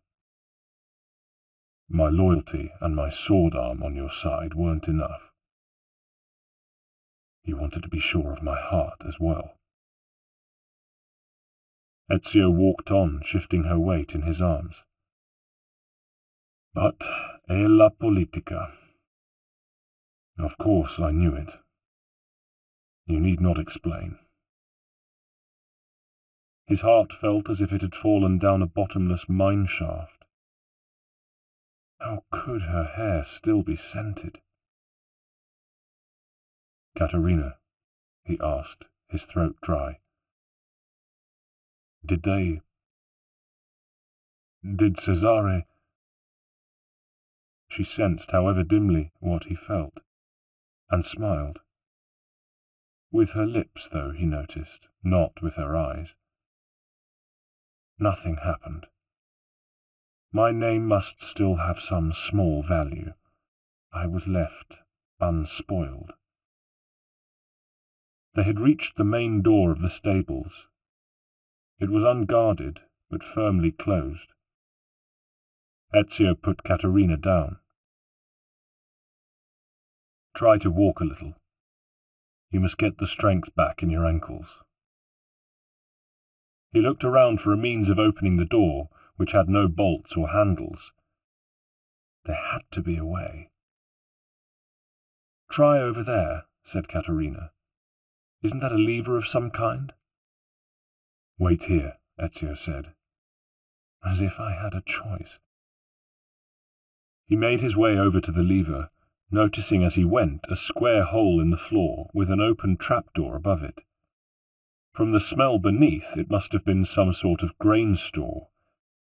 My loyalty and my sword arm on your side weren't enough. You wanted to be sure of my heart as well." Ezio walked on, shifting her weight in his arms. "But è la politica. Of course I knew it. You need not explain." His heart felt as if it had fallen down a bottomless mine shaft. How could her hair still be scented? "Caterina," he asked, his throat dry. Did Cesare—" She sensed, however dimly, what he felt, and smiled. With her lips, though, he noticed, not with her eyes. "Nothing happened. My name must still have some small value. I was left unspoiled." They had reached the main door of the stables. It was unguarded, but firmly closed. Ezio put Caterina down. "Try to walk a little. You must get the strength back in your ankles." He looked around for a means of opening the door, which had no bolts or handles. There had to be a way. "Try over there," said Caterina. "Isn't that a lever of some kind?" "Wait here," Ezio said. As if I had a choice. He made his way over to the lever, noticing as he went a square hole in the floor with an open trapdoor above it. From the smell beneath, it must have been some sort of grain store,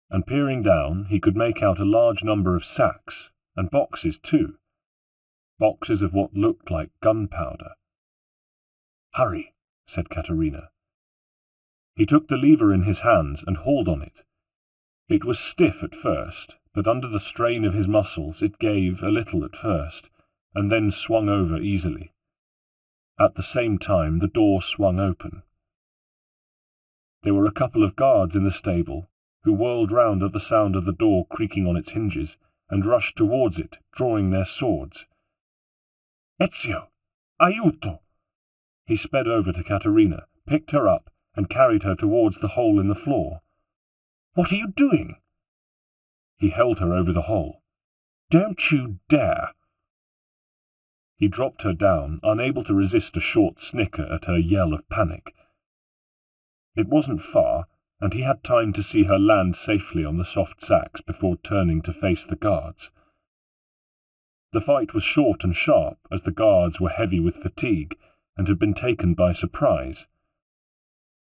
and peering down he could make out a large number of sacks, and boxes too. Boxes of what looked like gunpowder. "Hurry," said Caterina. He took the lever in his hands and hauled on it. It was stiff at first, but under the strain of his muscles it gave a little at first, and then swung over easily. At the same time the door swung open. There were a couple of guards in the stable, who whirled round at the sound of the door creaking on its hinges, and rushed towards it, drawing their swords. "Ezio! Aiuto!" He sped over to Caterina, picked her up, and carried her towards the hole in the floor. "What are you doing?" He held her over the hole. "Don't you dare!" He dropped her down, unable to resist a short snicker at her yell of panic. It wasn't far, and he had time to see her land safely on the soft sacks before turning to face the guards. The fight was short and sharp, as the guards were heavy with fatigue and had been taken by surprise.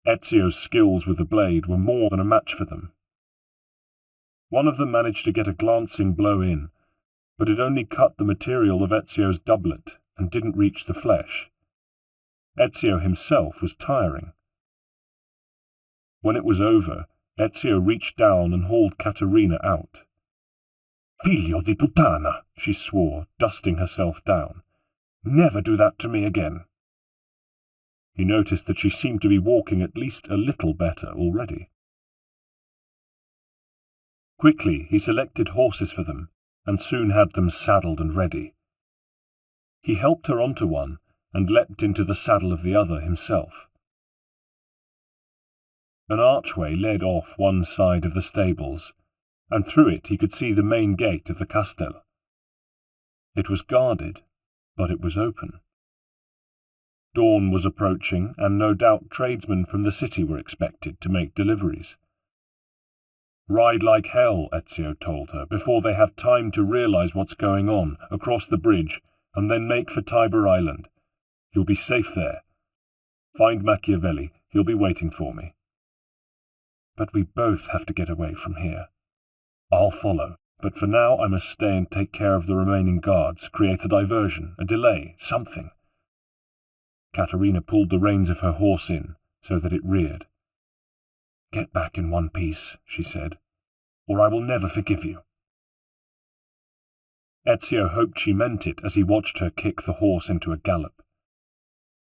Ezio's skills with the blade were more than a match for them. One of them managed to get a glancing blow in, but it only cut the material of Ezio's doublet and didn't reach the flesh. Ezio himself was tiring. When it was over, Ezio reached down and hauled Caterina out. "Figlio di puttana," she swore, dusting herself down. "Never do that to me again." He noticed that she seemed to be walking at least a little better already. Quickly he selected horses for them, and soon had them saddled and ready. He helped her onto one, and leapt into the saddle of the other himself. An archway led off one side of the stables, and through it he could see the main gate of the castel. It was guarded, but it was open. Dawn was approaching, and no doubt tradesmen from the city were expected to make deliveries. "Ride like hell," Ezio told her, "before they have time to realize what's going on, across the bridge, and then make for Tiber Island. You'll be safe there. Find Machiavelli, he'll be waiting for me." "But we both have to get away from here." "I'll follow, but for now I must stay and take care of the remaining guards, create a diversion, a delay, something." Caterina pulled the reins of her horse in, so that it reared. "Get back in one piece," she said, "or I will never forgive you." Ezio hoped she meant it as he watched her kick the horse into a gallop.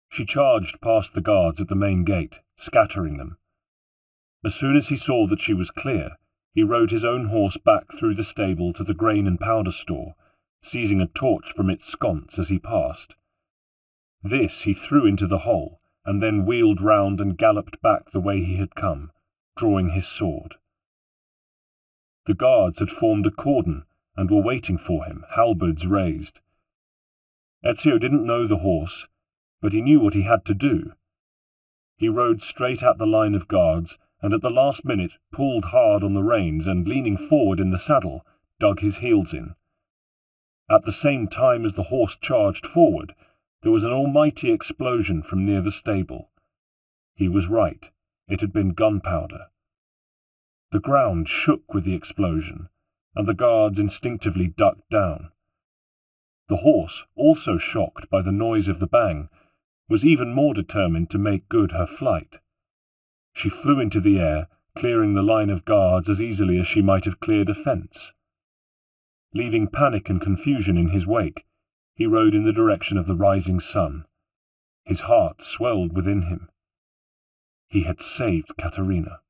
She charged past the guards at the main gate, scattering them. As soon as he saw that she was clear, he rode his own horse back through the stable to the grain and powder store, seizing a torch from its sconce as he passed. This he threw into the hole, and then wheeled round and galloped back the way he had come, drawing his sword. The guards had formed a cordon and were waiting for him, halberds raised. Ezio didn't know the horse, but he knew what he had to do. He rode straight at the line of guards, and at the last minute pulled hard on the reins and, leaning forward in the saddle, dug his heels in. At the same time as the horse charged forward, there was an almighty explosion from near the stable. He was right. It had been gunpowder. The ground shook with the explosion, and the guards instinctively ducked down. The horse, also shocked by the noise of the bang, was even more determined to make good her flight. She flew into the air, clearing the line of guards as easily as she might have cleared a fence. Leaving panic and confusion in his wake, he rode in the direction of the rising sun. His heart swelled within him. He had saved Caterina.